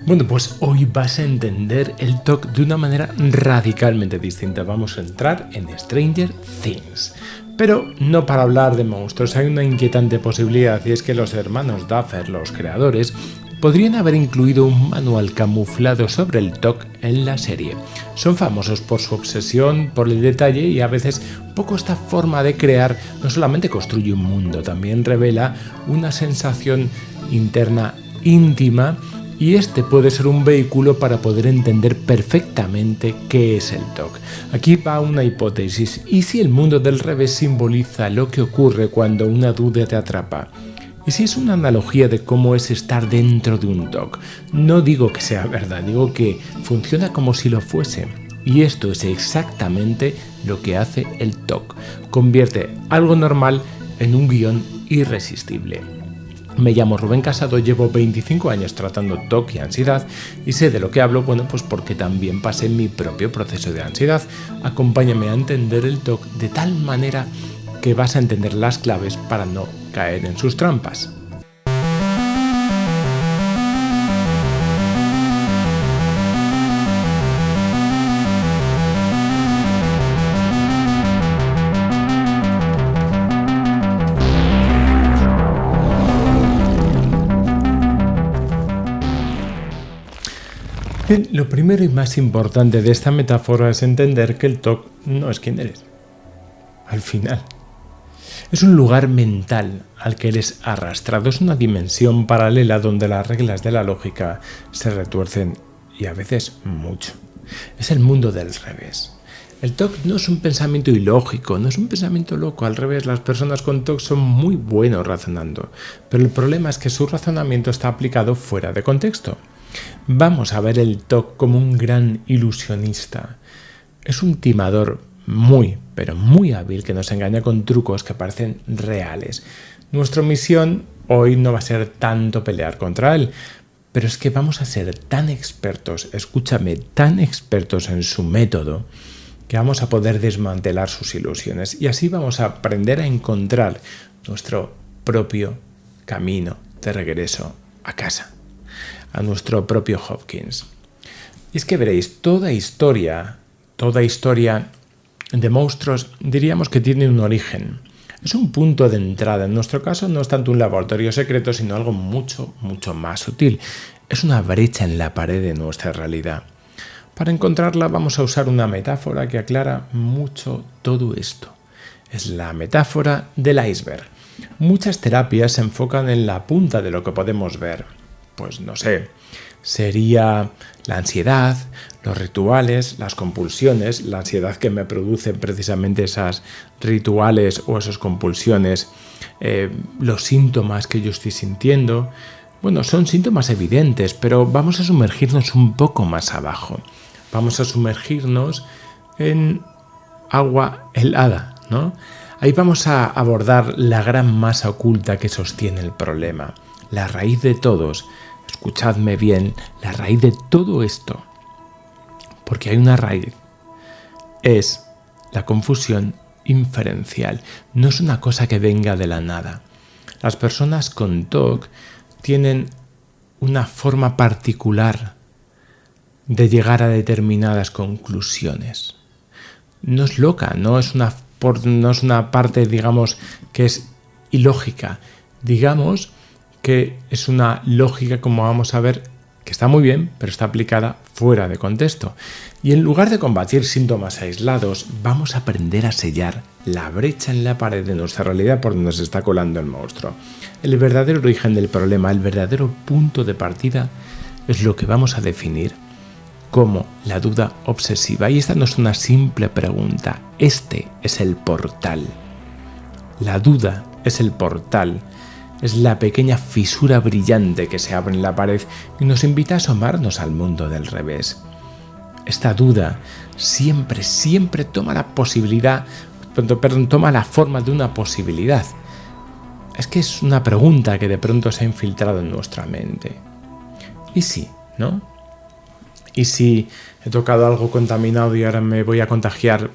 Bueno, pues hoy vas a entender el TOC de una manera radicalmente distinta. Vamos a entrar en Stranger Things. Pero no para hablar de monstruos, hay una inquietante posibilidad y es que los hermanos Duffer, los creadores, podrían haber incluido un manual camuflado sobre el TOC en la serie. Son famosos por su obsesión, por el detalle y a veces un poco esta forma de crear no solamente construye un mundo, también revela una sensación interna íntima y este puede ser un vehículo para poder entender perfectamente qué es el TOC. Aquí va una hipótesis. ¿Y si el mundo del revés simboliza lo que ocurre cuando una duda te atrapa? ¿Y si es una analogía de cómo es estar dentro de un TOC? No digo que sea verdad, digo que funciona como si lo fuese. Y esto es exactamente lo que hace el TOC. Convierte algo normal en un guión irresistible. Me llamo Rubén Casado, llevo 25 años tratando TOC y ansiedad y sé de lo que hablo, bueno, pues porque también pasé mi propio proceso de ansiedad. Acompáñame a entender el TOC de tal manera que vas a entender las claves para no caer en sus trampas. Bien, lo primero y más importante de esta metáfora es entender que el TOC no es quien eres. Al final. Es un lugar mental al que eres arrastrado, es una dimensión paralela donde las reglas de la lógica se retuercen y a veces mucho. Es el mundo del revés. El TOC no es un pensamiento ilógico, no es un pensamiento loco, al revés, las personas con TOC son muy buenos razonando, pero el problema es que su razonamiento está aplicado fuera de contexto. Vamos a ver el TOC como un gran ilusionista. Es un timador muy, pero muy hábil que nos engaña con trucos que parecen reales. Nuestra misión hoy no va a ser tanto pelear contra él, pero es que vamos a ser tan expertos, escúchame, tan expertos en su método, que vamos a poder desmantelar sus ilusiones y así vamos a aprender a encontrar nuestro propio camino de regreso a casa, a nuestro propio Hopkins. Y es que veréis, toda historia de monstruos diríamos que tiene un origen. Es un punto de entrada. En nuestro caso no es tanto un laboratorio secreto, sino algo mucho, mucho más sutil. Es una brecha en la pared de nuestra realidad. Para encontrarla vamos a usar una metáfora que aclara mucho todo esto. Es la metáfora del iceberg. Muchas terapias se enfocan en la punta de lo que podemos ver. Pues no sé, sería la ansiedad, los rituales, las compulsiones, la ansiedad que me produce precisamente esas rituales o esas compulsiones, los síntomas que yo estoy sintiendo. Bueno, son síntomas evidentes, pero vamos a sumergirnos un poco más abajo. Vamos a sumergirnos en agua helada, ¿no? Ahí vamos a abordar la gran masa oculta que sostiene el problema, la raíz de todos. Escuchadme bien, la raíz de todo esto, porque hay una raíz, es la confusión inferencial. No es una cosa que venga de la nada. Las personas con TOC tienen una forma particular de llegar a determinadas conclusiones. No es loca, no es una parte, digamos, que es ilógica. Digamos que es una lógica, como vamos a ver, que está muy bien, pero está aplicada fuera de contexto. Y en lugar de combatir síntomas aislados, vamos a aprender a sellar la brecha en la pared de nuestra realidad por donde se está colando el monstruo. El verdadero origen del problema, el verdadero punto de partida, es lo que vamos a definir como la duda obsesiva. Y esta no es una simple pregunta, este es el portal. La duda es el portal. Es la pequeña fisura brillante que se abre en la pared y nos invita a asomarnos al mundo del revés. Esta duda siempre toma la forma de una posibilidad. Es que es una pregunta que de pronto se ha infiltrado en nuestra mente. ¿Y si, no? ¿Y si he tocado algo contaminado y ahora me voy a contagiar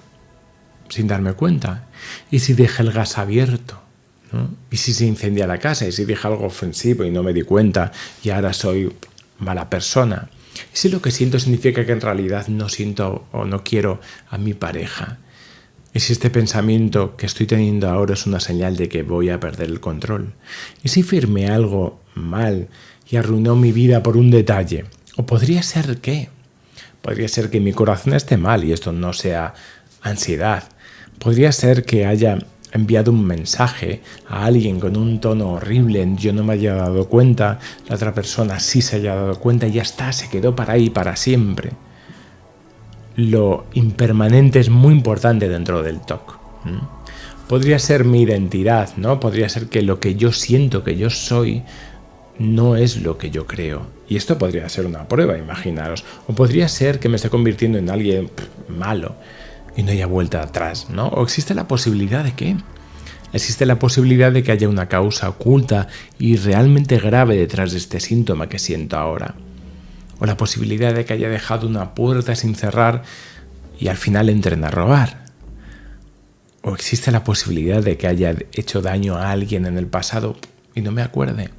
sin darme cuenta? ¿Y si dejé el gas abierto? ¿No? ¿Y si se incendia la casa? ¿Y si dije algo ofensivo y no me di cuenta y ahora soy mala persona? ¿Y si lo que siento significa que en realidad no siento o no quiero a mi pareja? ¿Y si este pensamiento que estoy teniendo ahora es una señal de que voy a perder el control? ¿Y si firmé algo mal y arruinó mi vida por un detalle? ¿O podría ser qué? Podría ser que mi corazón esté mal y esto no sea ansiedad. Podría ser que haya enviado un mensaje a alguien con un tono horrible, yo no me haya dado cuenta, la otra persona sí se haya dado cuenta y ya está, se quedó para ahí para siempre. Lo impermanente es muy importante dentro del TOC. Podría ser mi identidad, ¿no? Podría ser que lo que yo siento que yo soy no es lo que yo creo. Y esto podría ser una prueba, imaginaros. O podría ser que me esté convirtiendo en alguien malo y no haya vuelta atrás, ¿no? O existe la posibilidad de ¿qué? Existe la posibilidad de que haya una causa oculta y realmente grave detrás de este síntoma que siento ahora. O la posibilidad de que haya dejado una puerta sin cerrar y al final entren a robar. O existe la posibilidad de que haya hecho daño a alguien en el pasado y no me acuerde.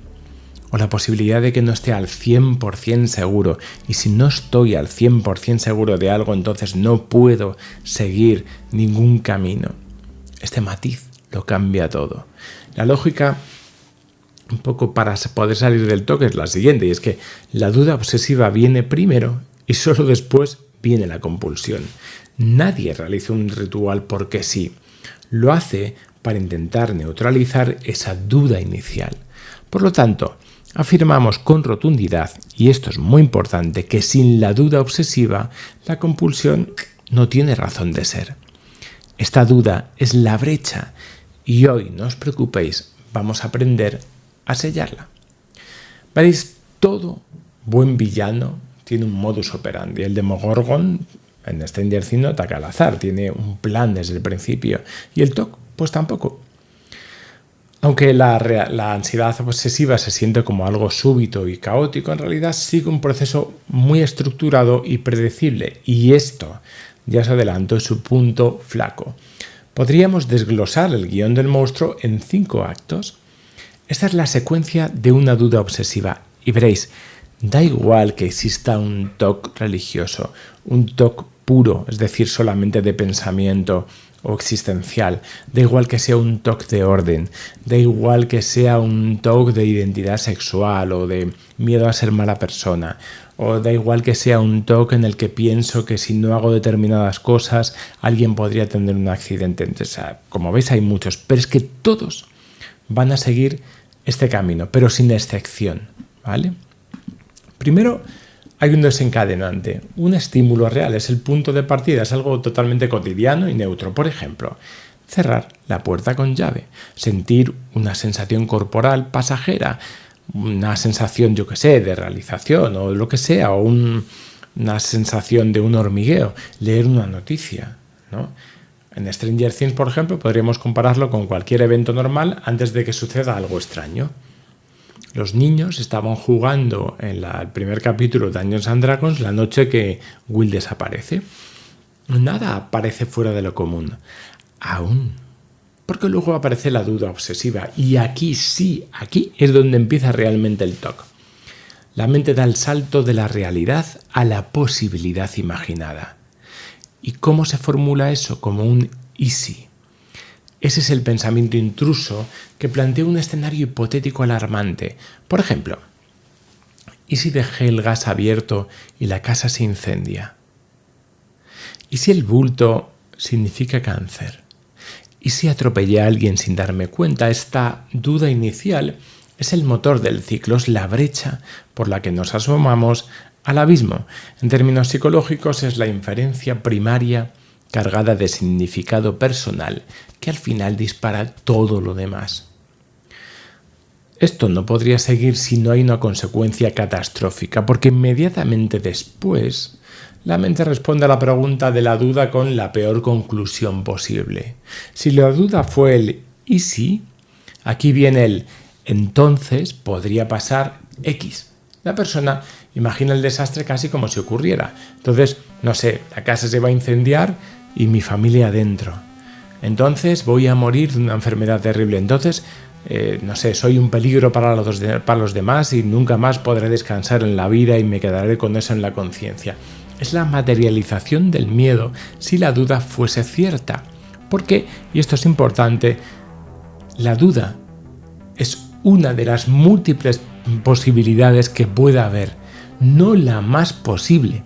O la posibilidad de que no esté al 100% seguro. Y si no estoy al 100% seguro de algo, entonces no puedo seguir ningún camino. Este matiz lo cambia todo. La lógica, un poco para poder salir del TOC, es la siguiente. Y es que la duda obsesiva viene primero y solo después viene la compulsión. Nadie realiza un ritual porque sí. Lo hace para intentar neutralizar esa duda inicial. Por lo tanto, afirmamos con rotundidad, y esto es muy importante, que sin la duda obsesiva, la compulsión no tiene razón de ser. Esta duda es la brecha y hoy, no os preocupéis, vamos a aprender a sellarla. Veréis, todo buen villano tiene un modus operandi. El Demogorgon en Stranger Things no ataca al azar, tiene un plan desde el principio. Y el TOC, pues tampoco. Aunque la ansiedad obsesiva se siente como algo súbito y caótico, en realidad sigue un proceso muy estructurado y predecible. Y esto, ya os adelanto, es su punto flaco. Podríamos desglosar el guión del monstruo en 5 actos. Esta es la secuencia de una duda obsesiva. Y veréis, da igual que exista un TOC religioso, un TOC puro, es decir, solamente de pensamiento o existencial, da igual que sea un TOC de orden, da igual que sea un TOC de identidad sexual o de miedo a ser mala persona, o da igual que sea un TOC en el que pienso que si no hago determinadas cosas alguien podría tener un accidente. Entonces, como veis hay muchos, pero es que todos van a seguir este camino, pero sin excepción, ¿vale? Primero, hay un desencadenante, un estímulo real, es el punto de partida, es algo totalmente cotidiano y neutro. Por ejemplo, cerrar la puerta con llave, sentir una sensación corporal pasajera, una sensación, yo qué sé, de realización o lo que sea, o una sensación de un hormigueo, leer una noticia, ¿no? En Stranger Things, por ejemplo, podríamos compararlo con cualquier evento normal antes de que suceda algo extraño. Los niños estaban jugando en el primer capítulo de Dungeons & Dragons la noche que Will desaparece. Nada aparece fuera de lo común. Aún. Porque luego aparece la duda obsesiva. Y aquí sí, aquí es donde empieza realmente el TOC. La mente da el salto de la realidad a la posibilidad imaginada. ¿Y cómo se formula eso? Como un ¿y si? Ese es el pensamiento intruso que plantea un escenario hipotético alarmante. Por ejemplo, ¿y si dejé el gas abierto y la casa se incendia? ¿Y si el bulto significa cáncer? ¿Y si atropellé a alguien sin darme cuenta? Esta duda inicial es el motor del ciclo, es la brecha por la que nos asomamos al abismo. En términos psicológicos es la inferencia primaria cargada de significado personal que al final dispara todo lo demás. Esto no podría seguir si no hay una consecuencia catastrófica, porque inmediatamente después la mente responde a la pregunta de la duda con la peor conclusión posible. Si la duda fue el ¿y si? Aquí viene el entonces podría pasar X. La persona imagina el desastre casi como si ocurriera. Entonces, no sé, la casa se va a incendiar y mi familia adentro. Entonces voy a morir de una enfermedad terrible. Entonces no sé, soy un peligro para los demás y nunca más podré descansar en la vida y me quedaré con eso en la conciencia. Es la materialización del miedo si la duda fuese cierta. Porque, y esto es importante, la duda es una de las múltiples posibilidades que pueda haber, no la más posible,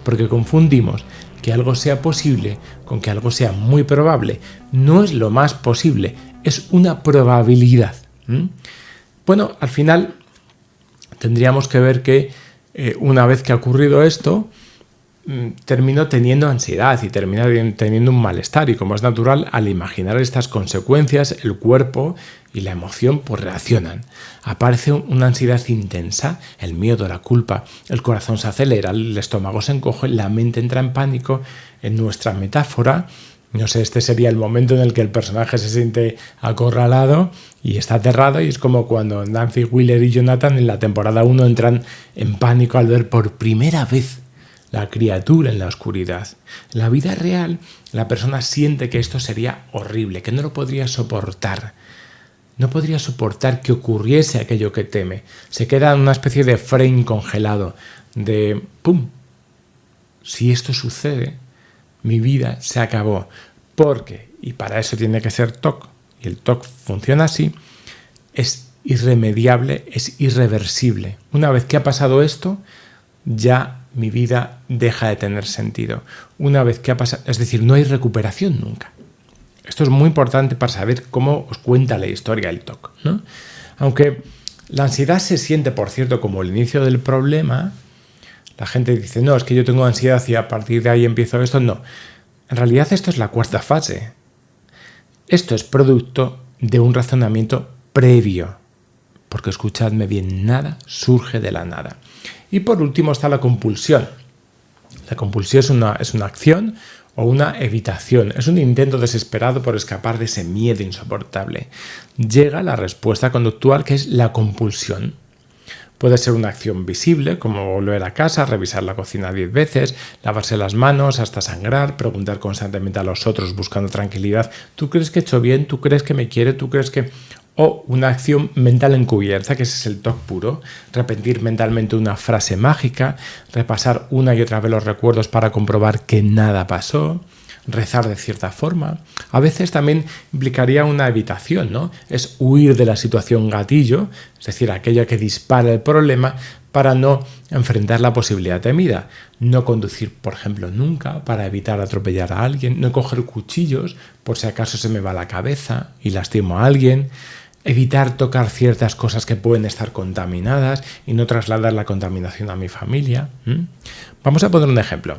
porque confundimos que algo sea posible con que algo sea muy probable. No es lo más posible, es una probabilidad. Bueno, al final tendríamos que ver que una vez que ha ocurrido esto, termino teniendo ansiedad y termino teniendo un malestar, y como es natural, al imaginar estas consecuencias, el cuerpo y la emoción pues reaccionan. Aparece una ansiedad intensa, el miedo, la culpa, el corazón se acelera, el estómago se encoge, la mente entra en pánico. En nuestra metáfora, no sé, este sería el momento en el que el personaje se siente acorralado y está aterrado, y es como cuando Nancy Wheeler y Jonathan en la temporada 1 entran en pánico al ver por primera vez la criatura en la oscuridad. En la vida real, la persona siente que esto sería horrible, que no lo podría soportar. No podría soportar que ocurriese aquello que teme. Se queda en una especie de frame congelado, de ¡pum! Si esto sucede, mi vida se acabó. Porque, y para eso tiene que ser TOC, y el TOC funciona así, es irremediable, es irreversible. Una vez que ha pasado esto, ya mi vida deja de tener sentido. Una vez que ha pasado, es decir, no hay recuperación nunca. Esto es muy importante para saber cómo os cuenta la historia el TOC, ¿no? Aunque la ansiedad se siente, por cierto, como el inicio del problema, la gente dice, no, es que yo tengo ansiedad y a partir de ahí empiezo esto. No, en realidad esto es la cuarta fase. Esto es producto de un razonamiento previo, porque escuchadme bien, nada surge de la nada. Y por último está la compulsión. La compulsión es una acción o una evitación. Es un intento desesperado por escapar de ese miedo insoportable. Llega la respuesta conductual, que es la compulsión. Puede ser una acción visible, como volver a casa, revisar la cocina 10 veces, lavarse las manos hasta sangrar, preguntar constantemente a los otros buscando tranquilidad. ¿Tú crees que he hecho bien? ¿Tú crees que me quiere? ¿Tú crees que...? O una acción mental encubierta, que ese es el TOC puro, repetir mentalmente una frase mágica, repasar una y otra vez los recuerdos para comprobar que nada pasó, rezar de cierta forma. A veces también implicaría una evitación, ¿no? Es huir de la situación gatillo, es decir, aquella que dispara el problema para no enfrentar la posibilidad temida. No conducir, por ejemplo, nunca para evitar atropellar a alguien, no coger cuchillos por si acaso se me va la cabeza y lastimo a alguien. Evitar tocar ciertas cosas que pueden estar contaminadas y no trasladar la contaminación a mi familia. Vamos a poner un ejemplo.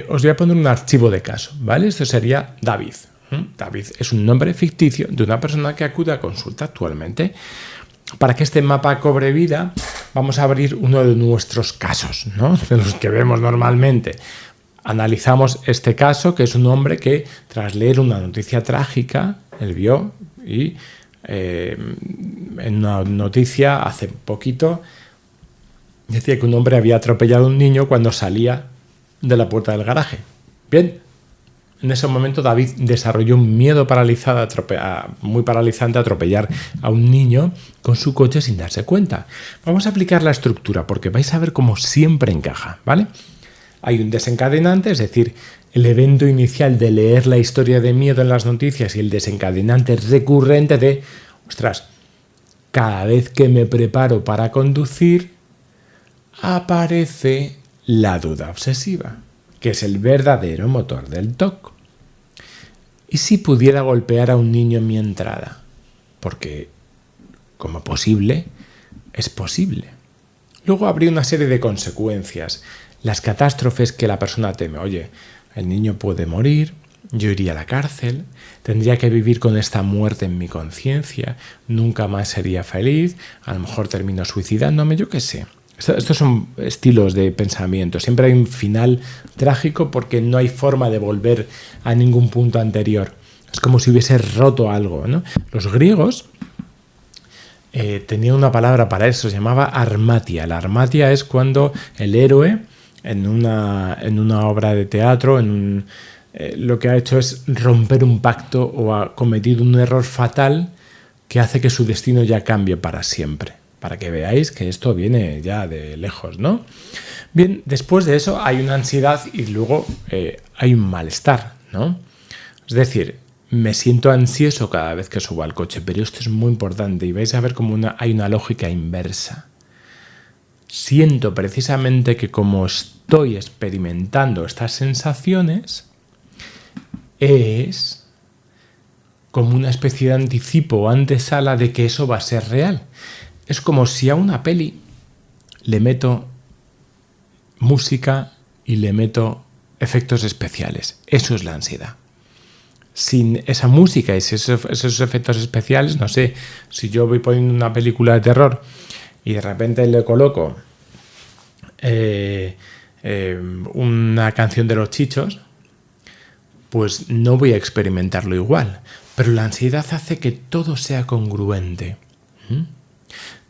Os voy a poner un archivo de caso, ¿vale? Esto sería David. David es un nombre ficticio de una persona que acude a consulta actualmente. Para que este mapa cobre vida, vamos a abrir uno de nuestros casos, ¿no? De los que vemos normalmente. Analizamos este caso, que es un hombre que, tras leer una noticia trágica, él vio y en una noticia hace poquito decía que un hombre había atropellado a un niño cuando salía de la puerta del garaje. Bien, en ese momento David desarrolló un miedo muy paralizante a atropellar a un niño con su coche sin darse cuenta. Vamos a aplicar la estructura porque vais a ver cómo siempre encaja, ¿vale? Hay un desencadenante, es decir, el evento inicial de leer la historia de miedo en las noticias, y el desencadenante recurrente de, ostras, cada vez que me preparo para conducir, aparece la duda obsesiva, que es el verdadero motor del TOC. ¿Y si pudiera golpear a un niño en mi entrada? Porque, como posible, es posible. Luego habría una serie de consecuencias, las catástrofes que la persona teme. Oye, el niño puede morir, yo iría a la cárcel, tendría que vivir con esta muerte en mi conciencia, nunca más sería feliz, a lo mejor termino suicidándome, yo qué sé. Estos son estilos de pensamiento. Siempre hay un final trágico porque no hay forma de volver a ningún punto anterior. Es como si hubiese roto algo, ¿no? Los griegos tenían una palabra para eso, se llamaba armatia. La armatia es cuando el héroe en una obra de teatro lo que ha hecho es romper un pacto o ha cometido un error fatal que hace que su destino ya cambie para siempre. Para que veáis que esto viene ya de lejos, ¿no? Bien, después de eso hay una ansiedad y luego hay un malestar, ¿no? Es decir, me siento ansioso cada vez que subo al coche, pero esto es muy importante y vais a ver cómo hay una lógica inversa. Siento precisamente que como estoy experimentando estas sensaciones, es como una especie de anticipo o antesala de que eso va a ser real. Es como si a una peli le meto música y le meto efectos especiales. Eso es la ansiedad. Sin esa música y esos efectos especiales, no sé, si yo voy poniendo una película de terror y de repente le coloco una canción de Los Chichos, pues no voy a experimentarlo igual. Pero la ansiedad hace que todo sea congruente.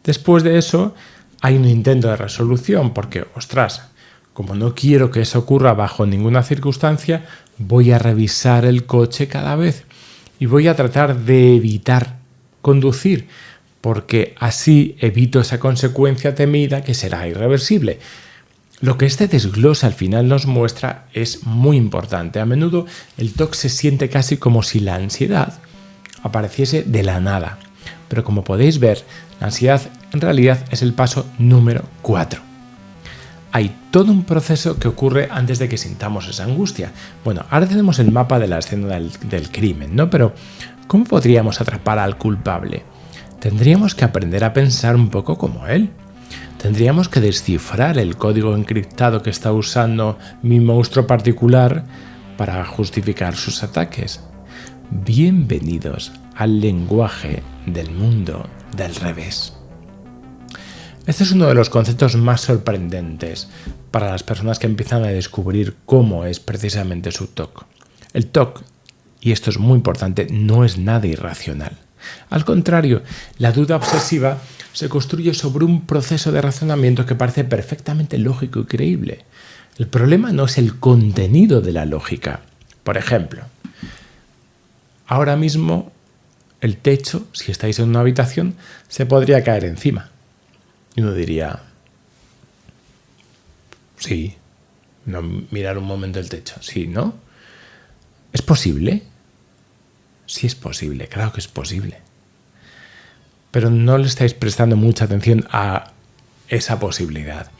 Después de eso hay un intento de resolución porque, ostras, como no quiero que eso ocurra bajo ninguna circunstancia, voy a revisar el coche cada vez y voy a tratar de evitar conducir porque así evito esa consecuencia temida que será irreversible. Lo que este desglose al final nos muestra es muy importante. A menudo el TOC se siente casi como si la ansiedad apareciese de la nada. Pero como podéis ver, la ansiedad en realidad es el paso número 4. Hay todo un proceso que ocurre antes de que sintamos esa angustia. Bueno, ahora tenemos el mapa de la escena del crimen, ¿no? Pero ¿cómo podríamos atrapar al culpable? Tendríamos que aprender a pensar un poco como él. Tendríamos que descifrar el código encriptado que está usando mi monstruo particular para justificar sus ataques. Bienvenidos al lenguaje del mundo del revés. Este es uno de los conceptos más sorprendentes para las personas que empiezan a descubrir cómo es precisamente su TOC. El TOC, y esto es muy importante, no es nada irracional. Al contrario, la duda obsesiva se construye sobre un proceso de razonamiento que parece perfectamente lógico y creíble. El problema no es el contenido de la lógica. Por ejemplo, ahora mismo el techo, si estáis en una habitación, se podría caer encima. Y uno diría, sí, no, mirar un momento el techo, sí, ¿no? ¿Es posible? Sí es posible, claro que es posible. Pero no le estáis prestando mucha atención a esa posibilidad.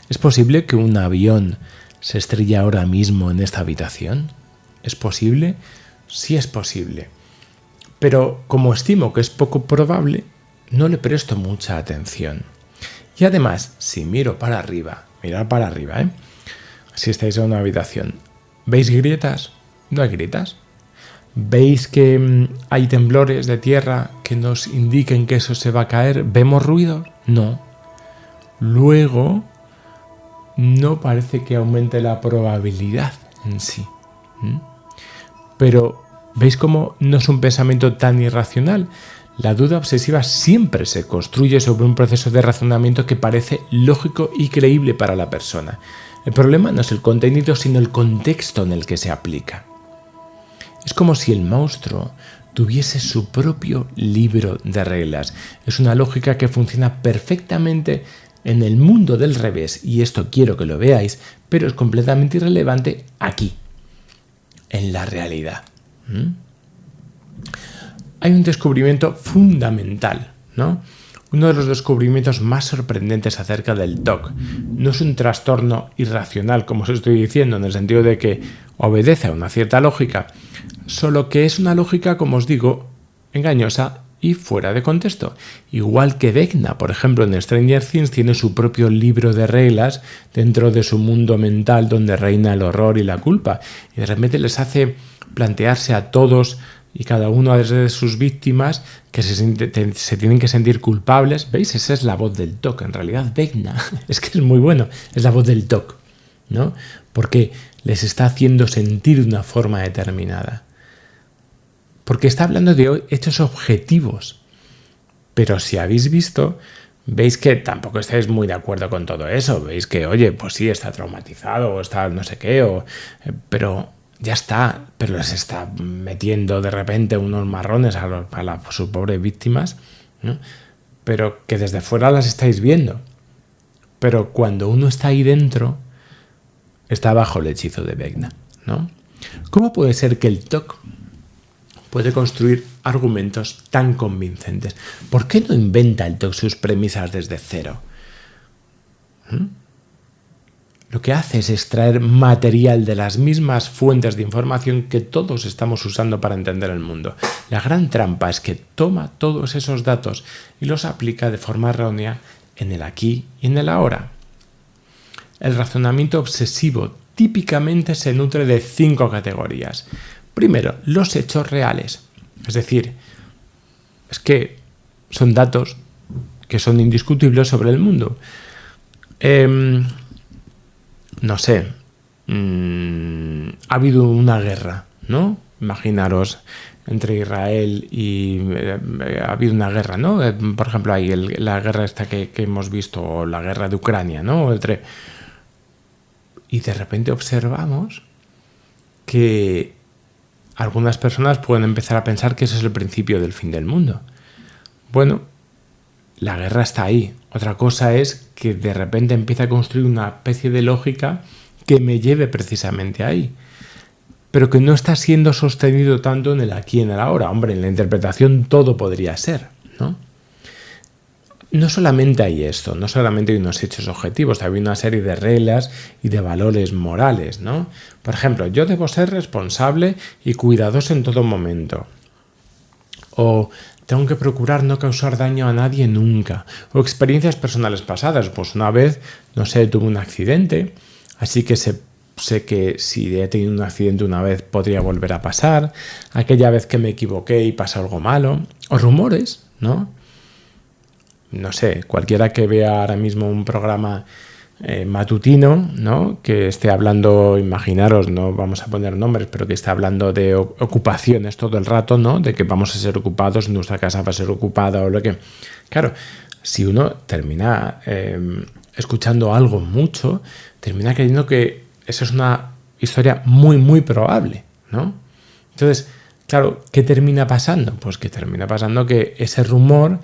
¿Es posible que un avión se estrelle ahora mismo en esta habitación? ¿Es posible? Sí es posible. Pero como estimo que es poco probable, no le presto mucha atención. Y además, si miro para arriba, mirad para arriba, si estáis en una habitación, ¿veis grietas? No hay grietas. ¿Veis que hay temblores de tierra que nos indiquen que eso se va a caer? ¿Vemos ruido? No. Luego, no parece que aumente la probabilidad en sí. Pero, ¿veis cómo no es un pensamiento tan irracional? La duda obsesiva siempre se construye sobre un proceso de razonamiento que parece lógico y creíble para la persona. El problema no es el contenido, sino el contexto en el que se aplica. Es como si el monstruo tuviese su propio libro de reglas. Es una lógica que funciona perfectamente en el mundo del revés, y esto quiero que lo veáis, pero es completamente irrelevante aquí, en la realidad. Hay un descubrimiento fundamental, ¿no? Uno de los descubrimientos más sorprendentes acerca del TOC. No es un trastorno irracional, como os estoy diciendo, en el sentido de que obedece a una cierta lógica, solo que es una lógica, como os digo, engañosa y fuera de contexto. Igual que Vecna, por ejemplo, en Stranger Things, tiene su propio libro de reglas dentro de su mundo mental donde reina el horror y la culpa. Y de repente les hace plantearse a todos y cada uno de sus víctimas que se tienen que sentir culpables. ¿Veis? Esa es la voz del TOC. En realidad, Vecna, es que es muy bueno, es la voz del TOC, ¿no? Porque les está haciendo sentir de una forma determinada. Porque está hablando de hechos objetivos. Pero si habéis visto, veis que tampoco estáis muy de acuerdo con todo eso. Veis que, oye, pues sí, está traumatizado o está no sé qué, pero ya está, pero les está metiendo de repente unos marrones a sus pobres víctimas, ¿no? Pero que desde fuera las estáis viendo. Pero cuando uno está ahí dentro, está bajo el hechizo de Vecna, ¿no? ¿Cómo puede ser que el TOC puede construir argumentos tan convincentes? ¿Por qué no inventa el TOC sus premisas desde cero? Lo que hace es extraer material de las mismas fuentes de información que todos estamos usando para entender el mundo. La gran trampa es que toma todos esos datos y los aplica de forma errónea en el aquí y en el ahora. El razonamiento obsesivo típicamente se nutre de 5 categorías. Primero, los hechos reales. Es decir, es que son datos que son indiscutibles sobre el mundo. No sé, ha habido una guerra, ¿no? Imaginaros, entre Israel y... ha habido una guerra, ¿no? Por ejemplo, ahí la guerra esta que hemos visto, o la guerra de Ucrania, ¿no? Y de repente observamos que algunas personas pueden empezar a pensar que ese es el principio del fin del mundo. Bueno, la guerra está ahí. Otra cosa es que de repente empieza a construir una especie de lógica que me lleve precisamente ahí, pero que no está siendo sostenido tanto en el aquí y en el ahora. Hombre, en la interpretación todo podría ser, ¿no? No solamente hay esto, no solamente hay unos hechos objetivos, hay una serie de reglas y de valores morales, ¿no? Por ejemplo, yo debo ser responsable y cuidadoso en todo momento. O tengo que procurar no causar daño a nadie nunca. O experiencias personales pasadas. Pues una vez, no sé, tuve un accidente, así que sé que si he tenido un accidente una vez podría volver a pasar. Aquella vez que me equivoqué y pasó algo malo. O rumores, ¿no? No sé, cualquiera que vea ahora mismo un programa matutino, ¿no? Que esté hablando, imaginaros, no vamos a poner nombres, pero que esté hablando de ocupaciones todo el rato, ¿no? De que vamos a ser ocupados, nuestra casa va a ser ocupada o lo que... Claro, si uno termina escuchando algo mucho, termina creyendo que esa es una historia muy, muy probable, ¿no? Entonces, claro, ¿qué termina pasando? Pues que termina pasando que ese rumor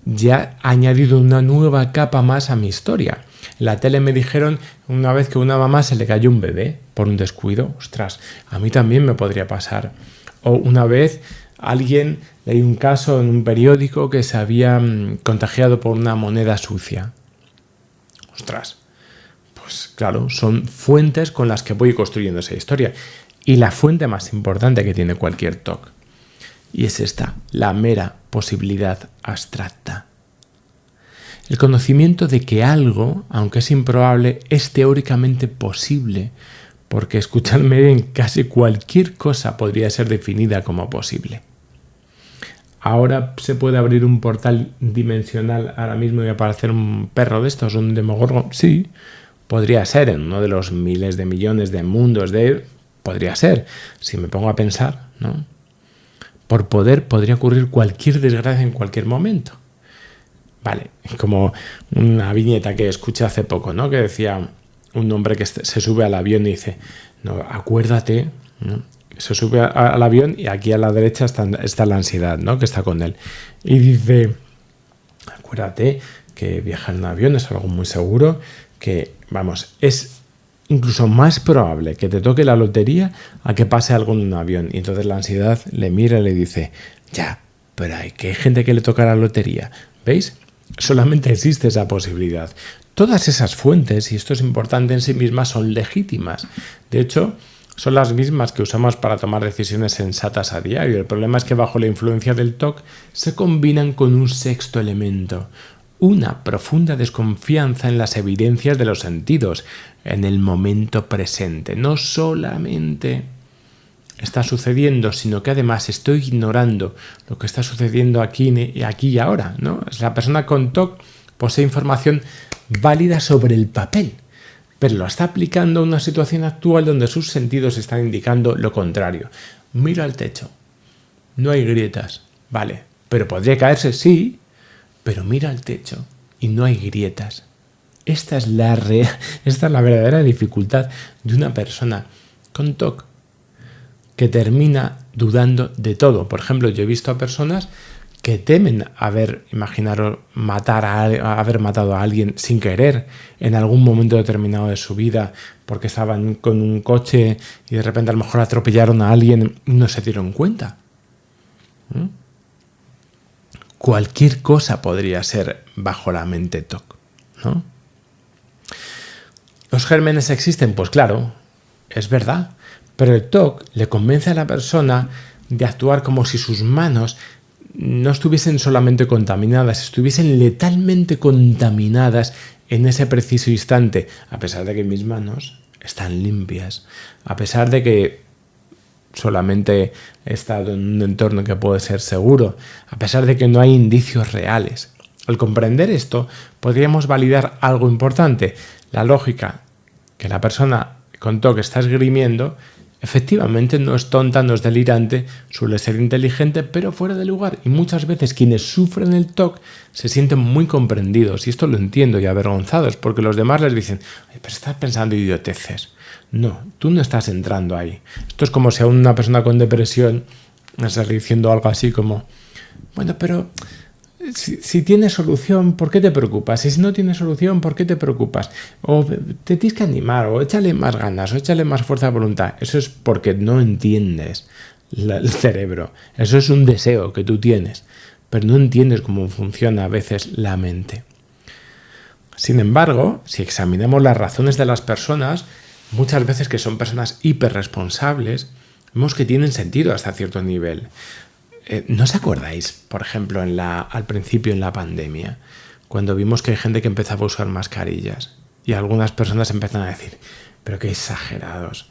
ya ha añadido una nueva capa más a mi historia. En la tele me dijeron una vez que a una mamá se le cayó un bebé por un descuido. Ostras, a mí también me podría pasar. O una vez alguien leí un caso en un periódico que se había contagiado por una moneda sucia. Ostras, pues claro, son fuentes con las que voy construyendo esa historia. Y la fuente más importante que tiene cualquier TOC. Y es esta, la mera posibilidad abstracta. El conocimiento de que algo, aunque es improbable, es teóricamente posible, porque, escuchadme bien, casi cualquier cosa podría ser definida como posible. Ahora se puede abrir un portal dimensional ahora mismo y aparecer un perro de estos, un Demogorgon. Sí, podría ser, en uno de los miles de millones de mundos podría ser, si me pongo a pensar, ¿no? Por poder podría ocurrir cualquier desgracia en cualquier momento. Vale, como una viñeta que escuché hace poco, ¿no? Que decía un hombre que se sube al avión y dice, no, acuérdate, ¿no? Se sube al avión y aquí a la derecha está la ansiedad, ¿no? Que está con él. Y dice, acuérdate que viajar en un avión es algo muy seguro, que, vamos, es incluso más probable que te toque la lotería a que pase algo en un avión. Y entonces la ansiedad le mira y le dice, ya, pero hay gente que le toca la lotería. ¿Veis? Solamente existe esa posibilidad. Todas esas fuentes, y esto es importante en sí mismas, son legítimas. De hecho, son las mismas que usamos para tomar decisiones sensatas a diario. El problema es que bajo la influencia del TOC se combinan con un sexto elemento, una profunda desconfianza en las evidencias de los sentidos, en el momento presente. No solamente está sucediendo, sino que además estoy ignorando lo que está sucediendo aquí y ahora, ¿no? La persona con TOC posee información válida sobre el papel, pero lo está aplicando a una situación actual donde sus sentidos están indicando lo contrario. Mira al techo, no hay grietas, vale, pero podría caerse, sí, pero mira al techo y no hay grietas. Esta es la verdadera dificultad de una persona con TOC. que termina dudando de todo. Por ejemplo, yo he visto a personas que temen haber matado a alguien sin querer en algún momento determinado de su vida, porque estaban con un coche y de repente a lo mejor atropellaron a alguien y no se dieron cuenta. Cualquier cosa podría ser bajo la mente TOC, ¿no? ¿Los gérmenes existen? Pues claro, es verdad, pero el TOC le convence a la persona de actuar como si sus manos no estuviesen solamente contaminadas, estuviesen letalmente contaminadas en ese preciso instante, a pesar de que mis manos están limpias, a pesar de que solamente he estado en un entorno que puede ser seguro, a pesar de que no hay indicios reales. Al comprender esto, podríamos validar algo importante. La lógica que la persona con TOC está esgrimiendo efectivamente no es tonta, no es delirante, suele ser inteligente, pero fuera de lugar. Y muchas veces quienes sufren el TOC se sienten muy comprendidos, y esto lo entiendo, y avergonzados, porque los demás les dicen: "Ay, pero estás pensando idioteces". No, tú no estás entrando ahí. Esto es como si a una persona con depresión me estás diciendo algo así como: "Bueno, pero si tiene solución, ¿por qué te preocupas? Y si no tiene solución, ¿por qué te preocupas? O te tienes que animar, o échale más ganas, o échale más fuerza de voluntad". Eso es porque no entiendes el cerebro. Eso es un deseo que tú tienes, pero no entiendes cómo funciona a veces la mente. Sin embargo, si examinamos las razones de las personas, muchas veces que son personas hiperresponsables, vemos que tienen sentido hasta cierto nivel. ¿No os acordáis, por ejemplo, al principio en la pandemia, cuando vimos que hay gente que empezaba a usar mascarillas y algunas personas empiezan a decir: "Pero qué exagerados,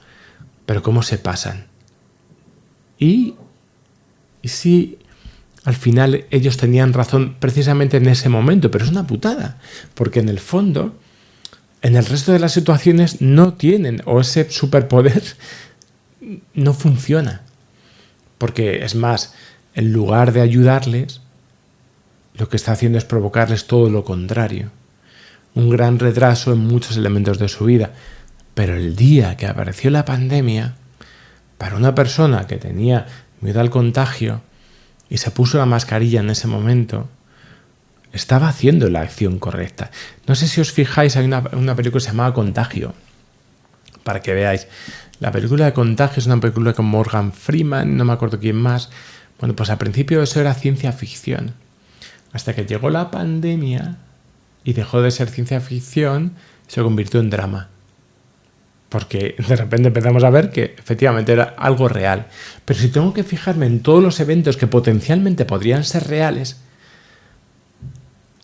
pero cómo se pasan"? Y si al final ellos tenían razón precisamente en ese momento, pero es una putada, porque en el fondo, en el resto de las situaciones no tienen, o ese superpoder no funciona. Porque es más, en lugar de ayudarles, lo que está haciendo es provocarles todo lo contrario. Un gran retraso en muchos elementos de su vida. Pero el día que apareció la pandemia, para una persona que tenía miedo al contagio y se puso la mascarilla en ese momento, estaba haciendo la acción correcta. No sé si os fijáis, hay una película que se llamaba Contagio, para que veáis. La película de Contagio es una película con Morgan Freeman, no me acuerdo quién más. Bueno, pues al principio eso era ciencia ficción. Hasta que llegó la pandemia y dejó de ser ciencia ficción, se convirtió en drama. Porque de repente empezamos a ver que efectivamente era algo real. Pero si tengo que fijarme en todos los eventos que potencialmente podrían ser reales,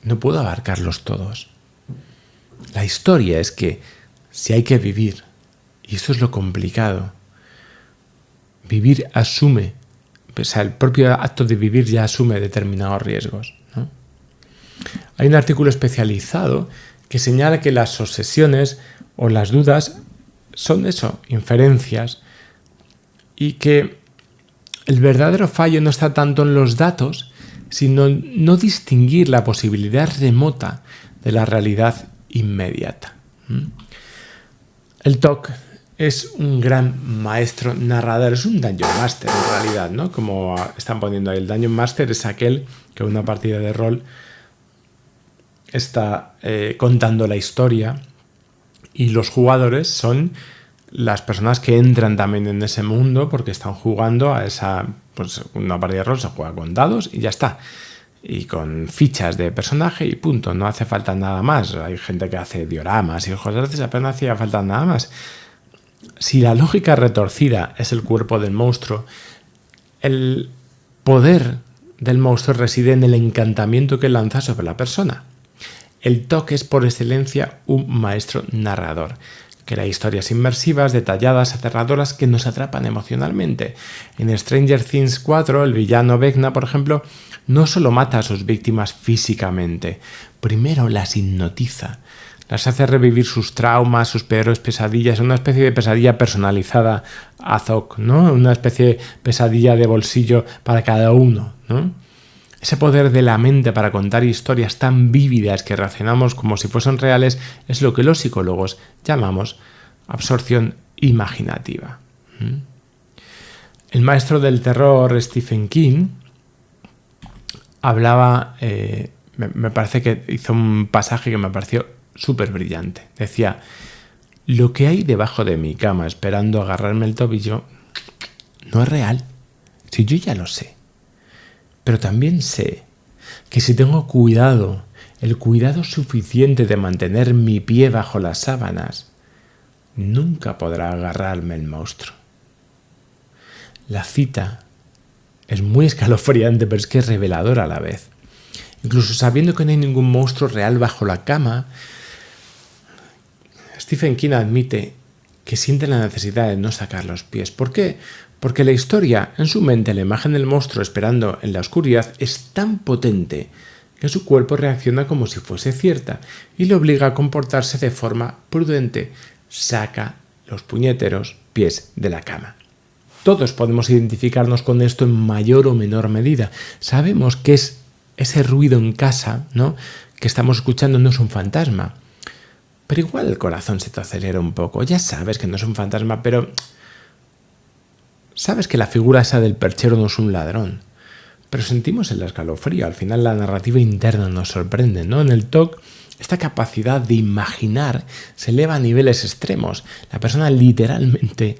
no puedo abarcarlos todos. La historia es que si hay que vivir, y eso es lo complicado, vivir asume, o sea, el propio acto de vivir ya asume determinados riesgos, ¿no? Hay un artículo especializado que señala que las obsesiones o las dudas son eso, inferencias, y que el verdadero fallo no está tanto en los datos, sino no distinguir la posibilidad remota de la realidad inmediata. El TOC es un gran maestro narrador, es un Dungeon Master en realidad, ¿no? Como están poniendo ahí, el Dungeon Master es aquel que en una partida de rol está contando la historia, y los jugadores son las personas que entran también en ese mundo porque están jugando a esa, pues una partida de rol se juega con dados y ya está, y con fichas de personaje y punto, no hace falta nada más. Hay gente que hace dioramas y cosas así, apenas hacía falta nada más. Si la lógica retorcida es el cuerpo del monstruo, el poder del monstruo reside en el encantamiento que lanza sobre la persona. El TOC es por excelencia un maestro narrador. Crea historias inmersivas, detalladas, aterradoras, que nos atrapan emocionalmente. En Stranger Things 4, el villano Vecna, por ejemplo, no solo mata a sus víctimas físicamente, primero las hipnotiza. Las hace revivir sus traumas, sus peores pesadillas, una especie de pesadilla personalizada a TOC, ¿no? Una especie de pesadilla de bolsillo para cada uno, ¿no? Ese poder de la mente para contar historias tan vívidas que reaccionamos como si fuesen reales es lo que los psicólogos llamamos absorción imaginativa. El maestro del terror, Stephen King, hablaba, me parece que hizo un pasaje que me pareció súper brillante. Decía, lo que hay debajo de mi cama esperando agarrarme el tobillo no es real. Si yo ya lo sé. Pero también sé que si tengo cuidado, el cuidado suficiente de mantener mi pie bajo las sábanas, nunca podrá agarrarme el monstruo. La cita es muy escalofriante, pero es que es reveladora a la vez. Incluso sabiendo que no hay ningún monstruo real bajo la cama, Stephen King admite que siente la necesidad de no sacar los pies. ¿Por qué? Porque la historia, en su mente, la imagen del monstruo esperando en la oscuridad es tan potente que su cuerpo reacciona como si fuese cierta y le obliga a comportarse de forma prudente. Saca los puñeteros pies de la cama. Todos podemos identificarnos con esto en mayor o menor medida. Sabemos que es ese ruido en casa, ¿no?, que estamos escuchando no es un fantasma. Pero igual el corazón se te acelera un poco. Ya sabes que no es un fantasma, pero sabes que la figura esa del perchero no es un ladrón. Pero sentimos el escalofrío. Al final la narrativa interna nos sorprende, ¿no? En el TOC, esta capacidad de imaginar se eleva a niveles extremos. La persona literalmente,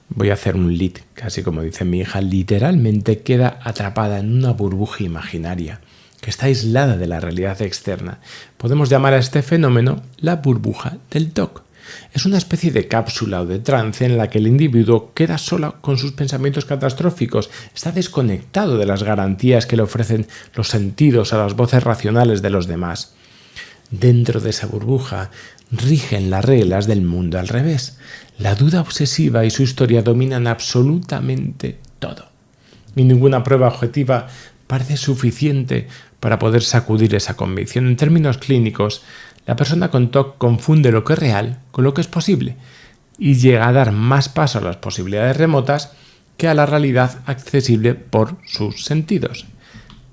voy a hacer un lit, casi como dice mi hija, literalmente queda atrapada en una burbuja imaginaria que está aislada de la realidad externa. Podemos llamar a este fenómeno la burbuja del TOC. Es una especie de cápsula o de trance en la que el individuo queda solo con sus pensamientos catastróficos, está desconectado de las garantías que le ofrecen los sentidos a las voces racionales de los demás. Dentro de esa burbuja rigen las reglas del mundo al revés. La duda obsesiva y su historia dominan absolutamente todo. Y ninguna prueba objetiva parece suficiente para poder sacudir esa convicción. En términos clínicos, la persona con TOC confunde lo que es real con lo que es posible y llega a dar más paso a las posibilidades remotas que a la realidad accesible por sus sentidos.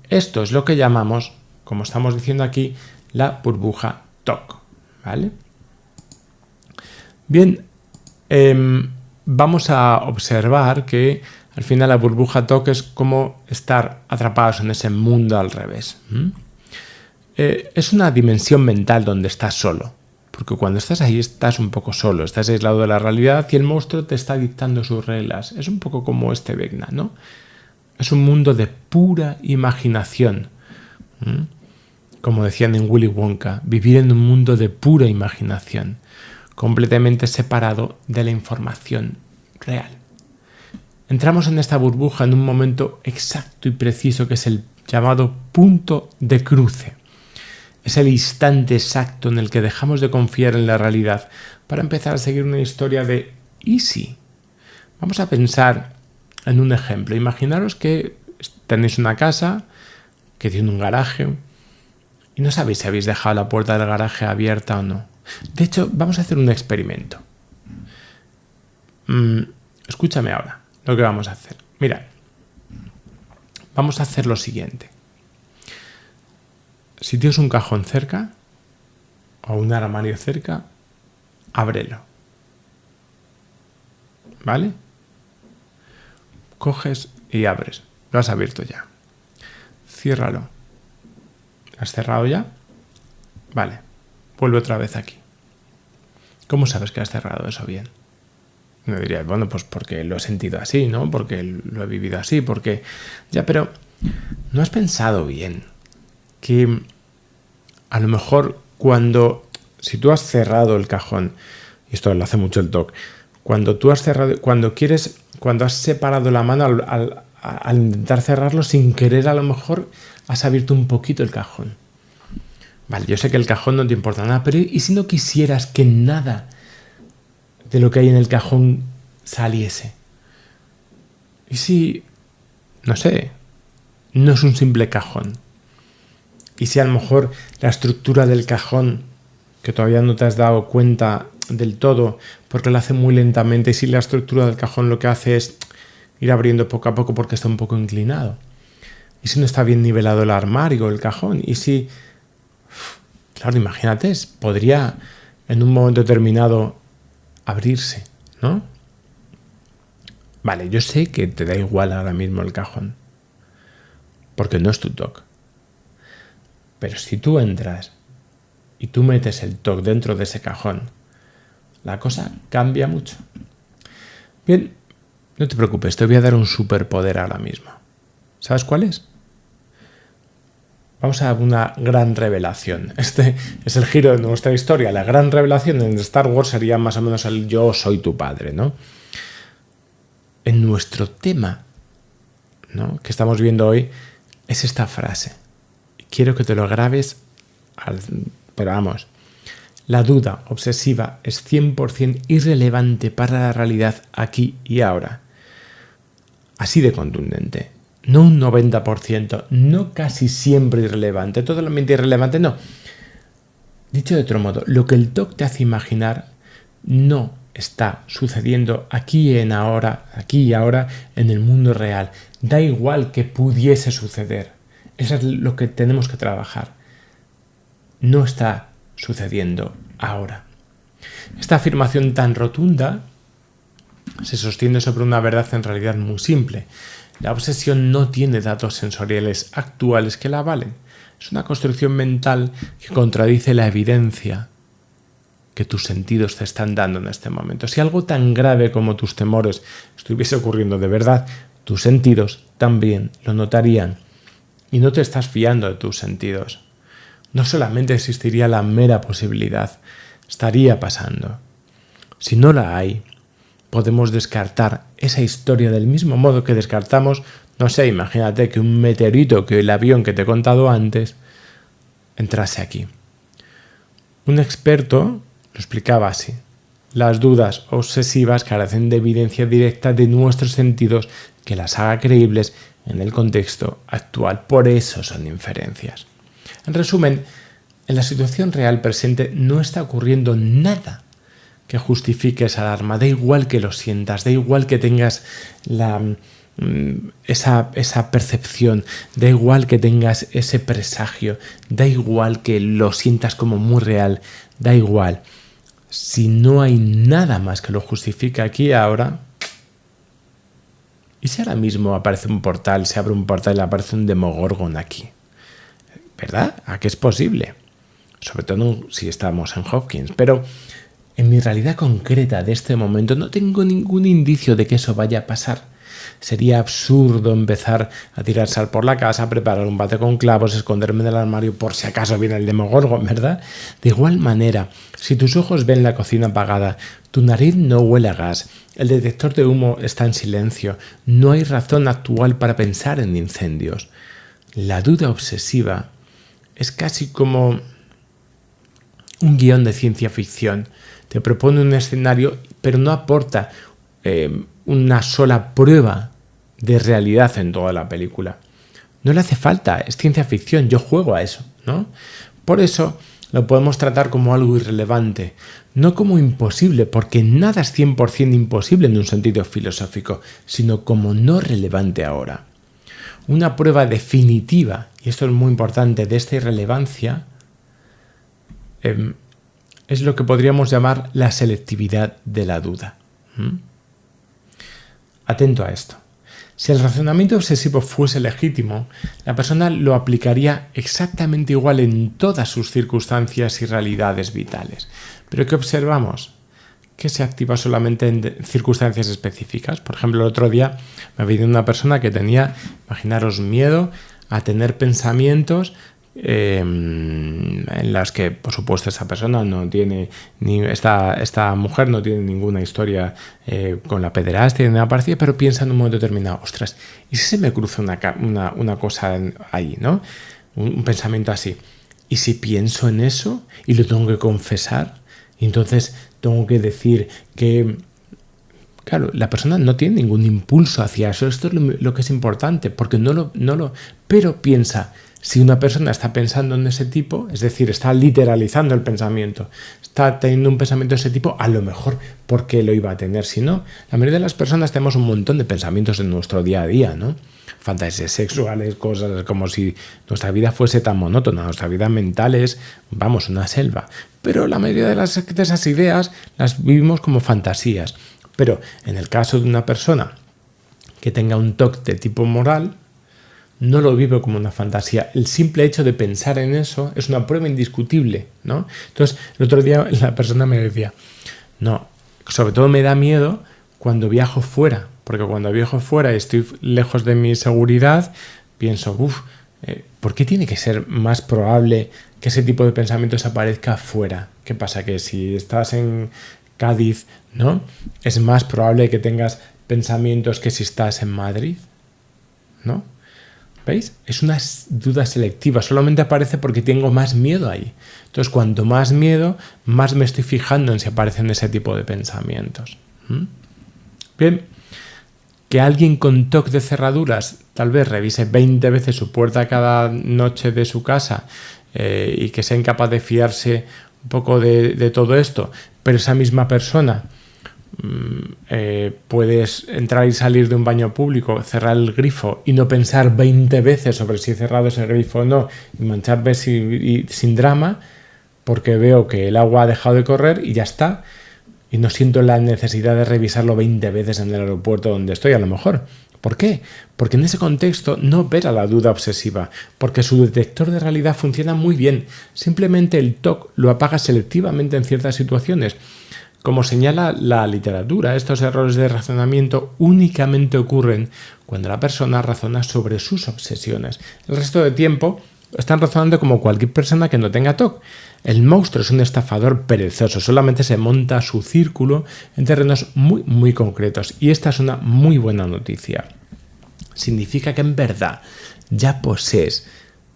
Esto es lo que llamamos, como estamos diciendo aquí, la burbuja TOC, ¿vale? Bien, vamos a observar que al final la burbuja TOC es como estar atrapados en ese mundo al revés. Es una dimensión mental donde estás solo, porque cuando estás ahí estás un poco solo, estás aislado de la realidad y el monstruo te está dictando sus reglas. Es un poco como este Vecna, ¿no? Es un mundo de pura imaginación. Como decían en Willy Wonka, vivir en un mundo de pura imaginación, completamente separado de la información real. Entramos en esta burbuja en un momento exacto y preciso que es el llamado punto de cruce. Es el instante exacto en el que dejamos de confiar en la realidad para empezar a seguir una historia de ¿y si? Vamos a pensar en un ejemplo. Imaginaros que tenéis una casa que tiene un garaje y no sabéis si habéis dejado la puerta del garaje abierta o no. De hecho, vamos a hacer un experimento. Escúchame ahora lo que vamos a hacer. Mira, vamos a hacer lo siguiente. Si tienes un cajón cerca o un armario cerca, ábrelo. ¿Vale? Coges y abres. Lo has abierto ya. Ciérralo. ¿Lo has cerrado ya? Vale. Vuelve otra vez aquí. ¿Cómo sabes que has cerrado eso bien? Me dirías, bueno, pues porque lo he sentido así, ¿no? Porque lo he vivido así, porque... Ya, pero ¿no has pensado bien que a lo mejor si tú has cerrado el cajón, y esto lo hace mucho el TOC, cuando has separado la mano al intentar cerrarlo sin querer, a lo mejor has abierto un poquito el cajón. Vale, yo sé que el cajón no te importa nada, pero ¿y si no quisieras que nada de lo que hay en el cajón saliese? ¿Y si, no sé, no es un simple cajón? ¿Y si a lo mejor la estructura del cajón, que todavía no te has dado cuenta del todo porque lo hace muy lentamente, y si la estructura del cajón lo que hace es ir abriendo poco a poco porque está un poco inclinado? ¿Y si no está bien nivelado el armario, el cajón? ¿Y si... Claro, imagínate, podría en un momento determinado abrirse, ¿no? Vale, yo sé que te da igual ahora mismo el cajón, porque no es tu TOC. Pero si tú entras y tú metes el TOC dentro de ese cajón, la cosa cambia mucho. Bien, no te preocupes, te voy a dar un superpoder ahora mismo. ¿Sabes cuál es? Vamos a una gran revelación. Este es el giro de nuestra historia. La gran revelación en Star Wars sería más o menos el yo soy tu padre, ¿no? En nuestro tema, ¿no?, que estamos viendo hoy, es esta frase. Quiero que te lo grabes, pero vamos, la duda obsesiva es 100% irrelevante para la realidad aquí y ahora. Así de contundente. No un 90%, no casi siempre irrelevante, totalmente irrelevante, no. Dicho de otro modo, lo que el TOC te hace imaginar no está sucediendo aquí y ahora en el mundo real. Da igual que pudiese suceder. Eso es lo que tenemos que trabajar. No está sucediendo ahora. Esta afirmación tan rotunda se sostiene sobre una verdad en realidad muy simple. La obsesión no tiene datos sensoriales actuales que la avalen. Es una construcción mental que contradice la evidencia que tus sentidos te están dando en este momento. Si algo tan grave como tus temores estuviese ocurriendo de verdad, tus sentidos también lo notarían. Y no te estás fiando de tus sentidos. No solamente existiría la mera posibilidad, estaría pasando. Si no la hay, podemos descartar esa historia del mismo modo que descartamos, no sé, imagínate que un meteorito, que el avión que te he contado antes, entrase aquí. Un experto lo explicaba así. Las dudas obsesivas carecen de evidencia directa de nuestros sentidos que las haga creíbles en el contexto actual. Por eso son inferencias. En resumen, en la situación real presente no está ocurriendo nada que justifique esa alarma. Da igual que lo sientas, da igual que tengas esa percepción, da igual que tengas ese presagio, da igual que lo sientas como muy real, da igual. Si no hay nada más que lo justifique aquí ahora, ¿y si ahora mismo aparece un portal, se abre un portal y aparece un Demogorgon aquí? ¿Verdad? ¿A qué es posible? Sobre todo si estamos en Hopkins. Pero en mi realidad concreta de este momento no tengo ningún indicio de que eso vaya a pasar. Sería absurdo empezar a tirar sal por la casa, preparar un bate con clavos, esconderme en el armario por si acaso viene el Demogorgon, ¿verdad? De igual manera, si tus ojos ven la cocina apagada, tu nariz no huele a gas, el detector de humo está en silencio, no hay razón actual para pensar en incendios. La duda obsesiva es casi como un guión de ciencia ficción. Te propone un escenario, pero no aporta una sola prueba de realidad en toda la película. No le hace falta, es ciencia ficción, yo juego a eso, ¿no? Por eso lo podemos tratar como algo irrelevante, no como imposible, porque nada es 100% imposible en un sentido filosófico, sino como no relevante ahora. Una prueba definitiva, y esto es muy importante, de esta irrelevancia, es lo que podríamos llamar la selectividad de la duda. Atento a esto. Si el razonamiento obsesivo fuese legítimo, la persona lo aplicaría exactamente igual en todas sus circunstancias y realidades vitales. Pero ¿qué observamos? Que se activa solamente en circunstancias específicas. Por ejemplo, el otro día me vino una persona que tenía, imaginaros, miedo a tener pensamientos en las que, por supuesto, esta persona no tiene, esta mujer no tiene ninguna historia con la pederastia ni nada parecido, pero piensa en un momento determinado, ostras, ¿y si se me cruza una cosa ahí, ¿no? Un pensamiento así. ¿Y si pienso en eso y lo tengo que confesar? Y entonces tengo que decir que, claro, la persona no tiene ningún impulso hacia eso. Esto es lo que es importante, porque pero piensa, si una persona está pensando en ese tipo, es decir, está literalizando el pensamiento, está teniendo un pensamiento de ese tipo, a lo mejor, ¿por qué lo iba a tener? Si no, la mayoría de las personas tenemos un montón de pensamientos en nuestro día a día, ¿no? Fantasías sexuales, cosas como si nuestra vida fuese tan monótona, nuestra vida mental es, vamos, una selva. Pero la mayoría de esas ideas las vivimos como fantasías. Pero en el caso de una persona que tenga un TOC de tipo moral, no lo vivo como una fantasía. El simple hecho de pensar en eso es una prueba indiscutible, ¿no? Entonces, el otro día la persona me decía, no, sobre todo me da miedo cuando viajo fuera, porque cuando viajo fuera y estoy lejos de mi seguridad, pienso, ¿por qué tiene que ser más probable que ese tipo de pensamientos aparezca fuera? ¿Qué pasa? Que si estás en Cádiz, ¿no? Es más probable que tengas pensamientos que si estás en Madrid, ¿no? ¿Veis? Es una duda selectiva, solamente aparece porque tengo más miedo ahí. Entonces, cuanto más miedo, más me estoy fijando en si aparecen ese tipo de pensamientos. Bien, que alguien con TOC de cerraduras tal vez revise 20 veces su puerta cada noche de su casa y que sea incapaz de fiarse un poco de todo esto, pero esa misma persona puedes entrar y salir de un baño público, cerrar el grifo y no pensar 20 veces sobre si he cerrado ese grifo o no y mancharme sin drama porque veo que el agua ha dejado de correr y ya está, y no siento la necesidad de revisarlo 20 veces en el aeropuerto donde estoy a lo mejor. ¿Por qué? Porque en ese contexto no opera la duda obsesiva, porque su detector de realidad funciona muy bien, simplemente el TOC lo apaga selectivamente en ciertas situaciones. Como señala la literatura, estos errores de razonamiento únicamente ocurren cuando la persona razona sobre sus obsesiones. El resto del tiempo están razonando como cualquier persona que no tenga TOC. El monstruo es un estafador perezoso, solamente se monta su círculo en terrenos muy, muy concretos. Y esta es una muy buena noticia. Significa que en verdad ya posees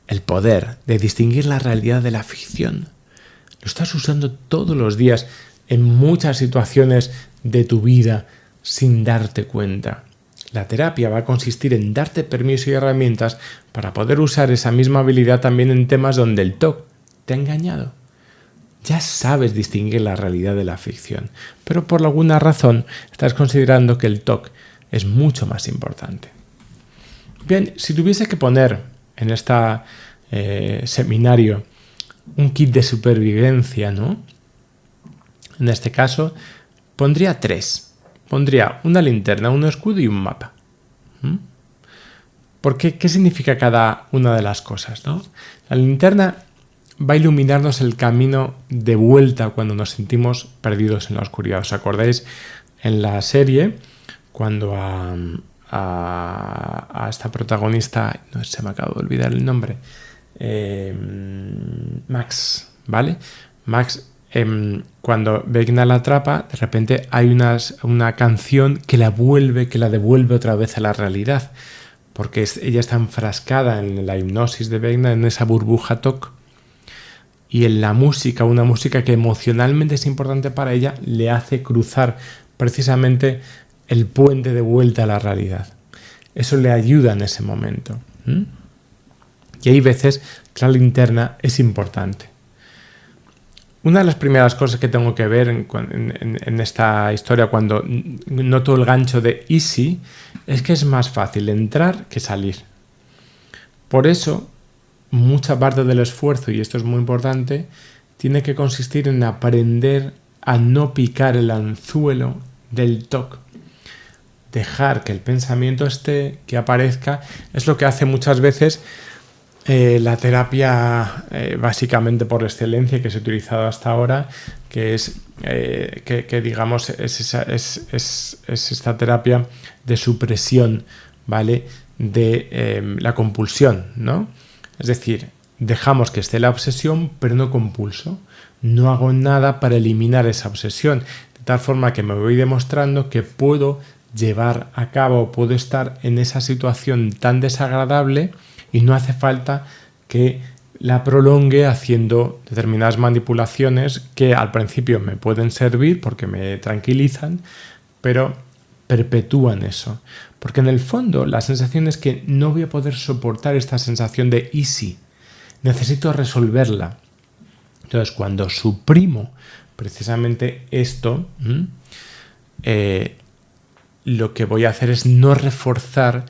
el poder de distinguir la realidad de la ficción. Lo estás usando todos los días en muchas situaciones de tu vida sin darte cuenta. La terapia va a consistir en darte permiso y herramientas para poder usar esa misma habilidad también en temas donde el TOC te ha engañado. Ya sabes distinguir la realidad de la ficción, pero por alguna razón estás considerando que el TOC es mucho más importante. Bien, si tuviese que poner en este seminario un kit de supervivencia, ¿no? En este caso, pondría 3. Pondría una linterna, un escudo y un mapa. ¿Por qué? ¿Qué significa cada una de las cosas, ¿no? La linterna va a iluminarnos el camino de vuelta cuando nos sentimos perdidos en la oscuridad. ¿Os acordáis en la serie cuando a esta protagonista, no se me acaba de olvidar el nombre, Max, ¿vale? Max, cuando Vecna la atrapa, de repente hay una canción que la devuelve otra vez a la realidad, porque ella está enfrascada en la hipnosis de Vecna, en esa burbuja TOC, y en la música, una música que emocionalmente es importante para ella, le hace cruzar precisamente el puente de vuelta a la realidad. Eso le ayuda en ese momento. Y hay veces que la linterna es importante. Una de las primeras cosas que tengo que ver en esta historia cuando noto el gancho de Easy es que es más fácil entrar que salir. Por eso, mucha parte del esfuerzo, y esto es muy importante, tiene que consistir en aprender a no picar el anzuelo del TOC. Dejar que el pensamiento que aparezca, es lo que hace muchas veces la terapia básicamente por excelencia que se ha utilizado hasta ahora, que es digamos es esta terapia de supresión, ¿vale? De la compulsión, ¿no? Es decir, dejamos que esté la obsesión, pero no compulso. No hago nada para eliminar esa obsesión, de tal forma que me voy demostrando que puedo llevar a cabo, puedo estar en esa situación tan desagradable y no hace falta que la prolongue haciendo determinadas manipulaciones que al principio me pueden servir porque me tranquilizan, pero perpetúan eso. Porque en el fondo la sensación es que no voy a poder soportar esta sensación de easy. Necesito resolverla. Entonces, cuando suprimo precisamente esto, lo que voy a hacer es no reforzar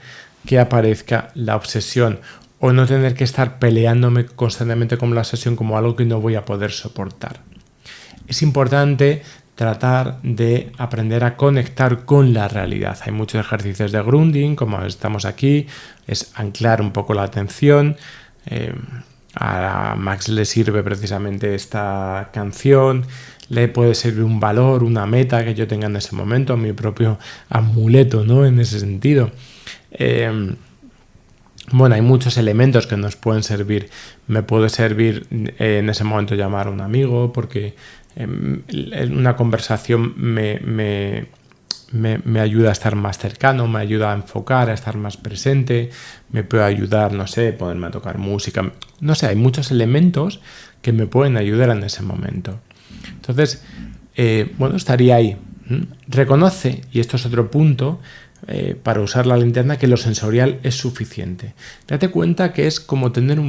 que aparezca la obsesión o no tener que estar peleándome constantemente con la obsesión como algo que no voy a poder soportar. Es importante tratar de aprender a conectar con la realidad. Hay muchos ejercicios de grounding, como estamos aquí, es anclar un poco la atención. A Max le sirve precisamente esta canción, le puede servir un valor, una meta que yo tenga en ese momento, mi propio amuleto, ¿no? En ese sentido. Bueno, hay muchos elementos que nos pueden servir. Me puede servir en ese momento llamar a un amigo porque en una conversación me ayuda a estar más cercano, me ayuda a enfocar, a estar más presente, me puede ayudar, no sé, ponerme a tocar música. No sé, hay muchos elementos que me pueden ayudar en ese momento. Entonces, bueno, estaría ahí. Reconoce, y esto es otro punto, para usar la linterna, que lo sensorial es suficiente. Date cuenta que es como tener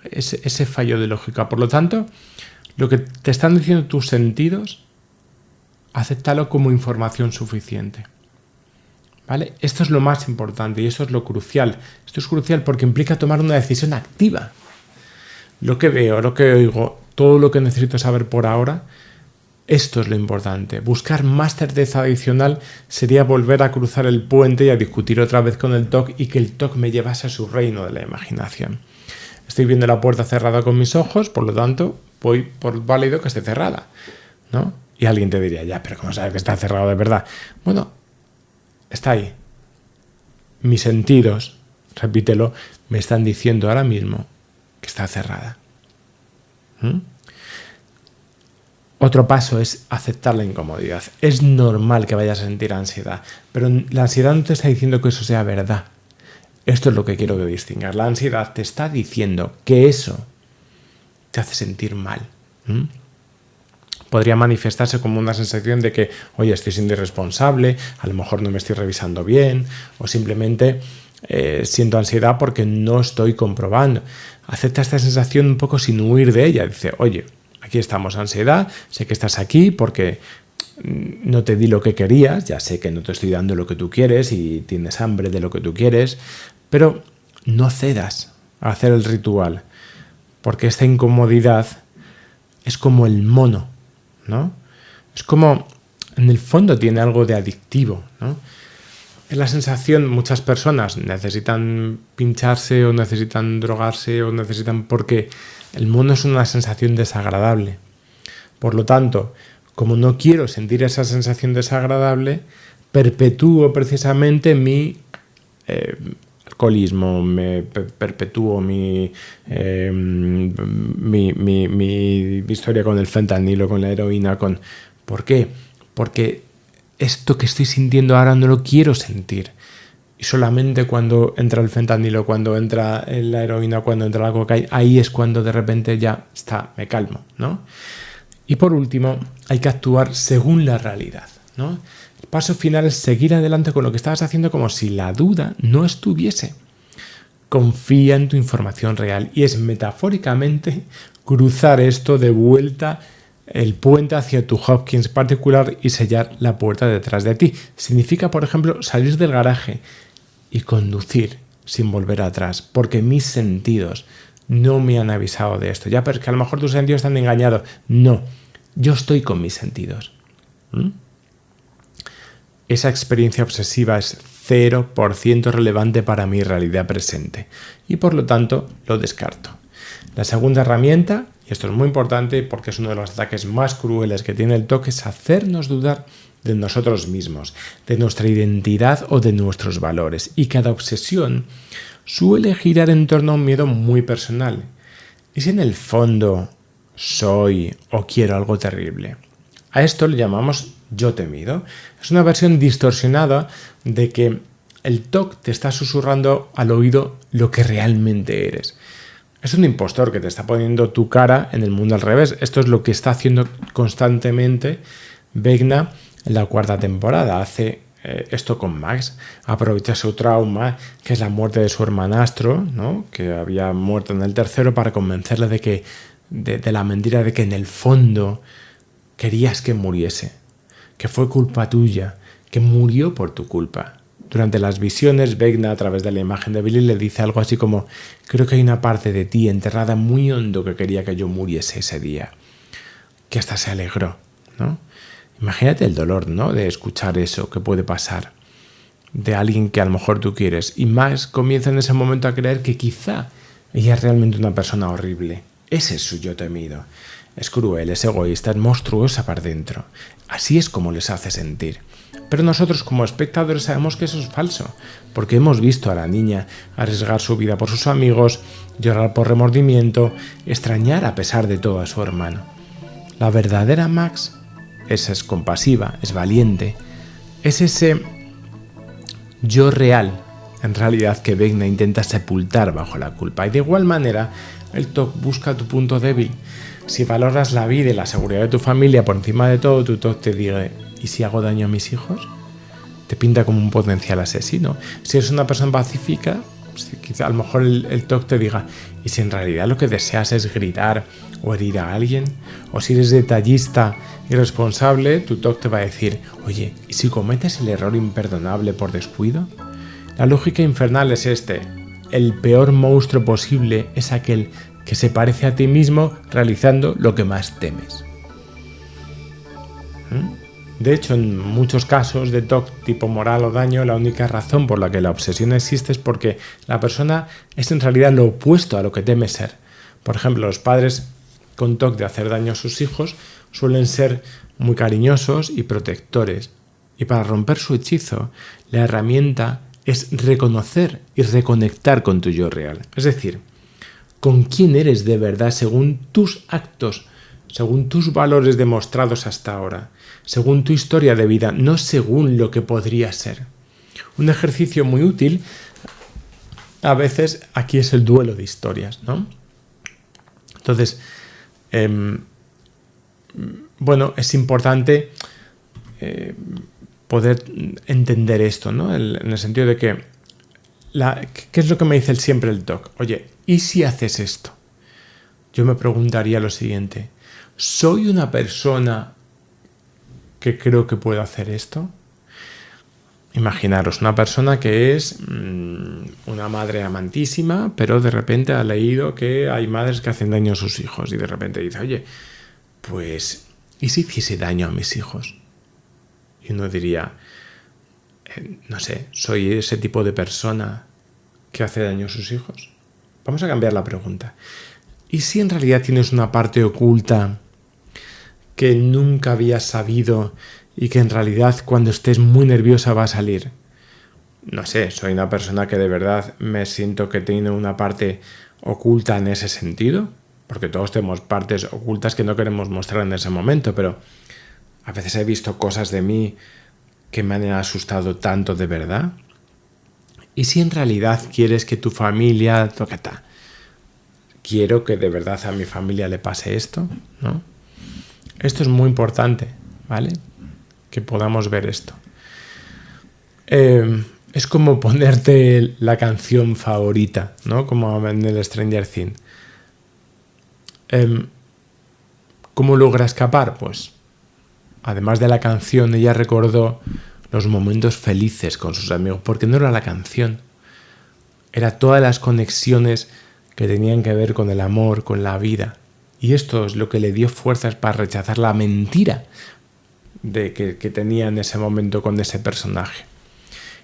ese fallo de lógica. Por lo tanto, lo que te están diciendo tus sentidos, acéptalo como información suficiente. ¿Vale? Esto es lo más importante y esto es lo crucial. Esto es crucial porque implica tomar una decisión activa. Lo que veo, lo que oigo, todo lo que necesito saber por ahora, esto es lo importante. Buscar más certeza adicional sería volver a cruzar el puente y a discutir otra vez con el TOC y que el TOC me llevase a su reino de la imaginación. Estoy viendo la puerta cerrada con mis ojos, por lo tanto, voy por válido que esté cerrada, ¿no? Y alguien te diría, ya, pero ¿cómo sabes que está cerrado de verdad? Bueno, está ahí. Mis sentidos, repítelo, me están diciendo ahora mismo que está cerrada. Otro paso es aceptar la incomodidad. Es normal que vayas a sentir ansiedad, pero la ansiedad no te está diciendo que eso sea verdad. Esto es lo que quiero que distingas. La ansiedad te está diciendo que eso te hace sentir mal. Podría manifestarse como una sensación de que, oye, estoy siendo irresponsable, a lo mejor no me estoy revisando bien, o simplemente siento ansiedad porque no estoy comprobando. Acepta esta sensación un poco sin huir de ella. Dice, oye, aquí estamos, ansiedad, sé que estás aquí porque no te di lo que querías, ya sé que no te estoy dando lo que tú quieres y tienes hambre de lo que tú quieres, pero no cedas a hacer el ritual, porque esta incomodidad es como el mono, ¿no? Es como, en el fondo tiene algo de adictivo, ¿no? Es la sensación, muchas personas necesitan pincharse o necesitan drogarse o necesitan, porque el mono es una sensación desagradable. Por lo tanto, como no quiero sentir esa sensación desagradable, perpetúo precisamente mi alcoholismo, perpetúo mi historia con el fentanilo, con la heroína. ¿Por qué? Porque esto que estoy sintiendo ahora no lo quiero sentir. Y solamente cuando entra el fentanilo, cuando entra la heroína, cuando entra la cocaína, ahí es cuando de repente ya está, me calmo, ¿no? Y por último, hay que actuar según la realidad, ¿no? El paso final es seguir adelante con lo que estabas haciendo como si la duda no estuviese. Confía en tu información real y es metafóricamente cruzar esto de vuelta el puente hacia tu Hopkins particular y sellar la puerta detrás de ti. Significa, por ejemplo, salir del garaje y conducir sin volver atrás, porque mis sentidos no me han avisado de esto. Ya, pero es que a lo mejor tus sentidos están engañados. No, yo estoy con mis sentidos. Esa experiencia obsesiva es 0% relevante para mi realidad presente y por lo tanto lo descarto. La segunda herramienta, y esto es muy importante porque es uno de los ataques más crueles que tiene el TOC, es hacernos dudar de nosotros mismos, de nuestra identidad o de nuestros valores. Y cada obsesión suele girar en torno a un miedo muy personal. ¿Y si en el fondo soy o quiero algo terrible? A esto le llamamos yo temido. Es una versión distorsionada de que el TOC te está susurrando al oído lo que realmente eres. Es un impostor que te está poniendo tu cara en el mundo al revés. Esto es lo que está haciendo constantemente Vecna en la 4ª temporada. Hace esto con Max. Aprovecha su trauma, que es la muerte de su hermanastro, ¿no? Que había muerto en el 3º, para convencerle de que de la mentira de que en el fondo querías que muriese, que fue culpa tuya, que murió por tu culpa. Durante las visiones, Vecna, a través de la imagen de Billy, le dice algo así como: creo que hay una parte de ti enterrada muy hondo que quería que yo muriese ese día. Que hasta se alegró, ¿no? Imagínate el dolor, ¿no?, de escuchar eso que puede pasar de alguien que a lo mejor tú quieres. Y Max comienza en ese momento a creer que quizá ella es realmente una persona horrible. Ese es su yo temido. Es cruel, es egoísta, es monstruosa por dentro. Así es como les hace sentir. Pero nosotros como espectadores sabemos que eso es falso, porque hemos visto a la niña arriesgar su vida por sus amigos, llorar por remordimiento, extrañar a pesar de todo a su hermano. La verdadera Max es compasiva, es valiente, es ese yo real, en realidad, que Vecna intenta sepultar bajo la culpa. Y de igual manera, el TOC busca tu punto débil. Si valoras la vida y la seguridad de tu familia por encima de todo, tu TOC te dice: ¿y si hago daño a mis hijos? Te pinta como un potencial asesino. Si eres una persona pacífica, quizá a lo mejor el TOC te diga: ¿y si en realidad lo que deseas es gritar o herir a alguien? O si eres detallista y responsable, tu TOC te va a decir: oye, ¿y si cometes el error imperdonable por descuido? La lógica infernal es el peor monstruo posible es aquel que se parece a ti mismo realizando lo que más temes. De hecho, en muchos casos de TOC tipo moral o daño, la única razón por la que la obsesión existe es porque la persona es en realidad lo opuesto a lo que teme ser. Por ejemplo, los padres con TOC de hacer daño a sus hijos suelen ser muy cariñosos y protectores. Y para romper su hechizo, la herramienta es reconocer y reconectar con tu yo real. Es decir, con quién eres de verdad según tus actos, según tus valores demostrados hasta ahora, según tu historia de vida, no según lo que podría ser. Un ejercicio muy útil a veces aquí es el duelo de historias, ¿no? Entonces, es importante poder entender esto, ¿no? En el sentido de que, ¿qué es lo que me dice siempre el TOC? Oye, ¿y si haces esto? Yo me preguntaría lo siguiente: ¿soy una persona que creo que puedo hacer esto? Imaginaros una persona que es una madre amantísima, pero de repente ha leído que hay madres que hacen daño a sus hijos y de repente dice: oye, pues, ¿y si hiciese daño a mis hijos? Y uno diría: no sé, ¿soy ese tipo de persona que hace daño a sus hijos? Vamos a cambiar la pregunta. ¿Y si en realidad tienes una parte oculta que nunca habías sabido y que en realidad cuando estés muy nerviosa va a salir? No sé, soy una persona que de verdad me siento que tiene una parte oculta en ese sentido, porque todos tenemos partes ocultas que no queremos mostrar en ese momento, pero a veces he visto cosas de mí que me han asustado tanto de verdad. ¿Y si en realidad quieres que tu familia... quiero que de verdad a mi familia le pase esto, ¿no? Esto es muy importante, ¿vale? Que podamos ver esto. Es como ponerte la canción favorita, ¿no? Como en el Stranger Things. ¿Cómo logra escapar? Pues, además de la canción, ella recordó los momentos felices con sus amigos, porque no era la canción, era todas las conexiones que tenían que ver con el amor, con la vida. Y esto es lo que le dio fuerzas para rechazar la mentira que tenía en ese momento con ese personaje.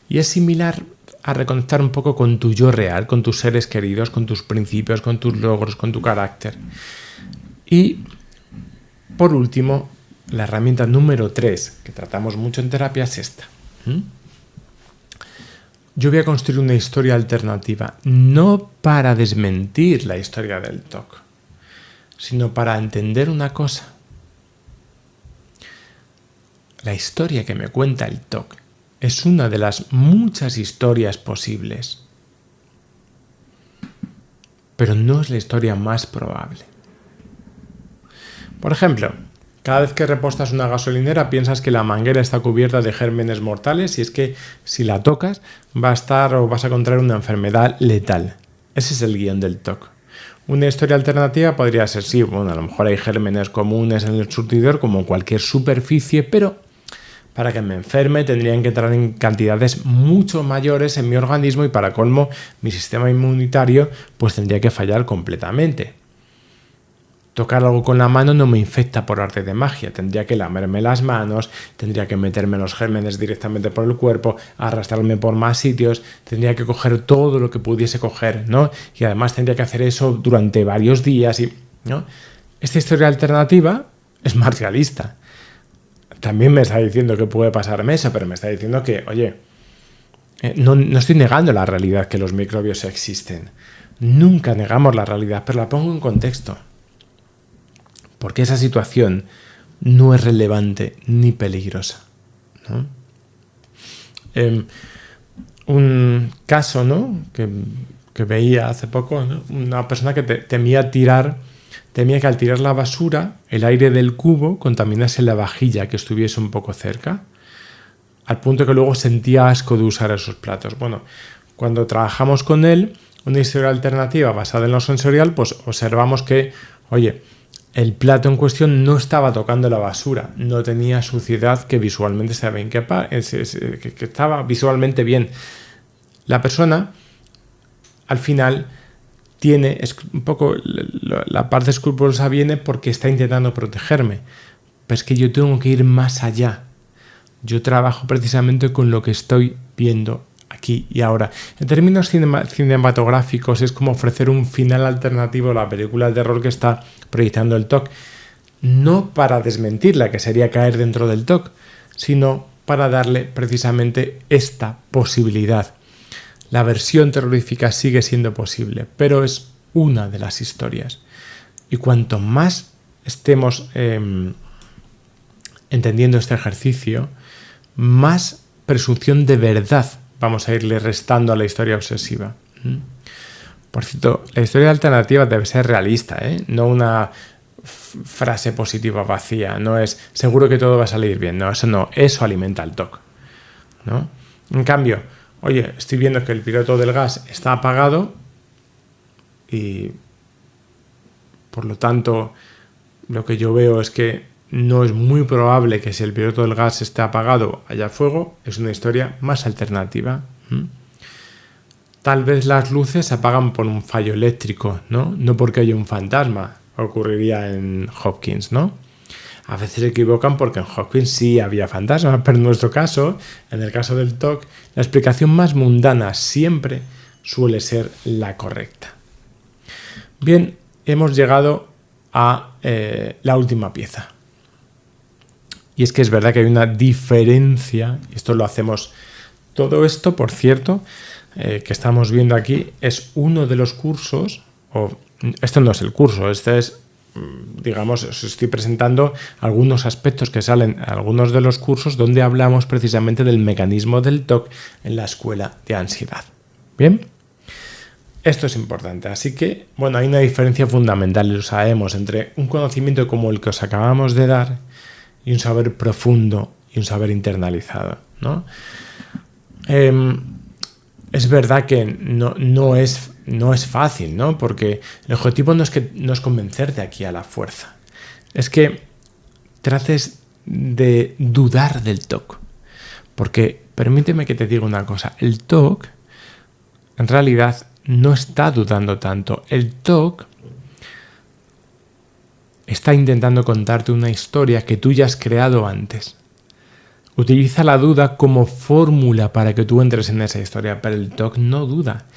Y es similar a reconectar un poco con tu yo real, con tus seres queridos, con tus principios, con tus logros, con tu carácter. Y, por último, la herramienta número 3, que tratamos mucho en terapia, es esta. Yo voy a construir una historia alternativa, no para desmentir la historia del TOC, sino para entender una cosa. La historia que me cuenta el TOC es una de las muchas historias posibles, pero no es la historia más probable. Por ejemplo, cada vez que repostas una gasolinera piensas que la manguera está cubierta de gérmenes mortales y es que si la tocas vas a contraer una enfermedad letal. Ese es el guión del TOC. Una historia alternativa podría ser, sí, bueno, a lo mejor hay gérmenes comunes en el surtidor como en cualquier superficie, pero para que me enferme tendrían que entrar en cantidades mucho mayores en mi organismo y para colmo mi sistema inmunitario pues tendría que fallar completamente. tocar algo con la mano no me infecta por arte de magia. Tendría que lamerme las manos, tendría que meterme los gérmenes directamente por el cuerpo, arrastrarme por más sitios, tendría que coger todo lo que pudiese coger, ¿no? Y además tendría que hacer eso durante varios días, ¿no? Esta historia alternativa es más realista. También me está diciendo que puede pasarme eso, pero me está diciendo que, oye, no estoy negando la realidad que los microbios existen. Nunca negamos la realidad, pero la pongo en contexto. Porque esa situación no es relevante ni peligrosa, ¿no? Un caso, ¿no?, que veía hace poco, ¿no?, una persona que temía que al tirar la basura, el aire del cubo contaminase la vajilla que estuviese un poco cerca, al punto que luego sentía asco de usar esos platos. Bueno, cuando trabajamos con él, una historia alternativa basada en lo sensorial, pues observamos que, oye, el plato en cuestión no estaba tocando la basura, no tenía suciedad que visualmente estaba bien, que estaba visualmente bien. La persona, al final, es un poco, la parte escrupulosa viene porque está intentando protegerme. Pero es que yo tengo que ir más allá. Yo trabajo precisamente con lo que estoy viendo aquí y ahora. En términos cinematográficos es como ofrecer un final alternativo a la película de terror que está proyectando el TOC. No para desmentirla, que sería caer dentro del TOC, sino para darle precisamente esta posibilidad. La versión terrorífica sigue siendo posible, pero es una de las historias. Y cuanto más estemos entendiendo este ejercicio, más presunción de verdad vamos a irle restando a la historia obsesiva. Por cierto, la historia alternativa debe ser realista, no una frase positiva vacía. No es seguro que todo va a salir bien. No, eso alimenta el TOC, ¿no? En cambio, oye, estoy viendo que el piloto del gas está apagado y por lo tanto lo que yo veo es que no es muy probable que si el piloto del gas esté apagado haya fuego. Es una historia más alternativa. Tal vez las luces se apagan por un fallo eléctrico, no porque haya un fantasma. Ocurriría en Hopkins, ¿no? A veces se equivocan porque en Hopkins sí había fantasmas, pero en nuestro caso, en el caso del TOC, la explicación más mundana siempre suele ser la correcta. Bien, hemos llegado a la última pieza. Y es que es verdad que hay una diferencia, y esto lo hacemos, todo esto, por cierto, que estamos viendo aquí, es uno de los cursos, esto no es el curso, este es, digamos, os estoy presentando algunos aspectos que salen en algunos de los cursos donde hablamos precisamente del mecanismo del TOC en la escuela de ansiedad. Bien, esto es importante. Así que, bueno, hay una diferencia fundamental, y lo sabemos, entre un conocimiento como el que os acabamos de dar y un saber profundo y un saber internalizado, ¿no? Es verdad que no es fácil, ¿no? Porque el objetivo no es convencerte aquí a la fuerza. Es que trates de dudar del TOC. Porque permíteme que te diga una cosa. El TOC, en realidad, no está dudando tanto. El TOC está intentando contarte una historia que tú ya has creado antes. Utiliza la duda como fórmula para que tú entres en esa historia, pero el TOC no duda.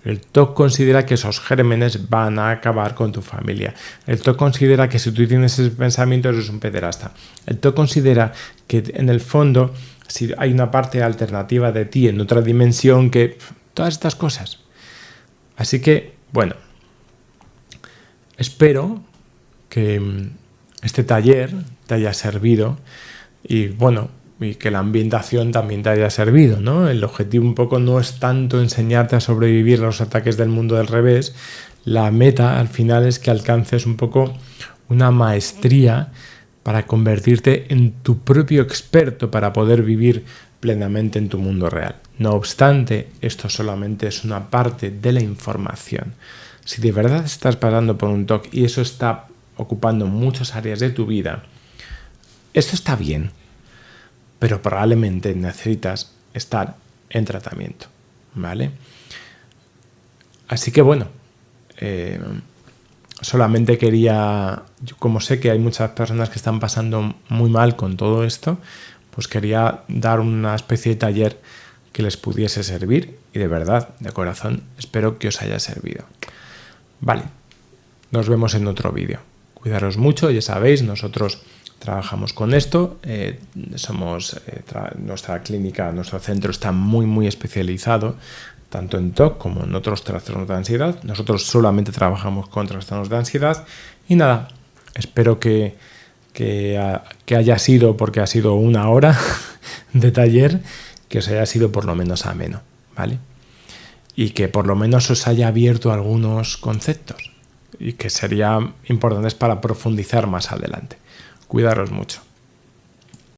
El TOC considera que esos gérmenes van a acabar con tu familia. El TOC considera que si tú tienes ese pensamiento eres un pederasta. El TOC considera que en el fondo si hay una parte alternativa de ti en otra dimensión, que todas estas cosas. Así que, bueno, espero que este taller te haya servido y, bueno, y que la ambientación también te haya servido, ¿no? El objetivo un poco no es tanto enseñarte a sobrevivir a los ataques del mundo del revés. La meta al final es que alcances un poco una maestría para convertirte en tu propio experto para poder vivir plenamente en tu mundo real. No obstante, esto solamente es una parte de la información. Si de verdad estás pasando por un TOC y eso está ocupando muchas áreas de tu vida, esto está bien, pero probablemente necesitas estar en tratamiento, ¿vale? Así que bueno, Solamente quería, como sé que hay muchas personas que están pasando muy mal con todo esto, pues quería dar una especie de taller que les pudiese servir y de verdad, de corazón, espero que os haya servido. Vale, nos vemos en otro vídeo. Cuidaros mucho, ya sabéis, nosotros trabajamos con esto, nuestra clínica, nuestro centro está muy especializado, tanto en TOC como en otros trastornos de ansiedad. Nosotros solamente trabajamos con trastornos de ansiedad y nada, espero que haya sido, porque ha sido 1 hora de taller, que os haya sido por lo menos ameno, ¿vale? Y que por lo menos os haya abierto algunos conceptos y que serían importantes para profundizar más adelante. Cuidaros mucho.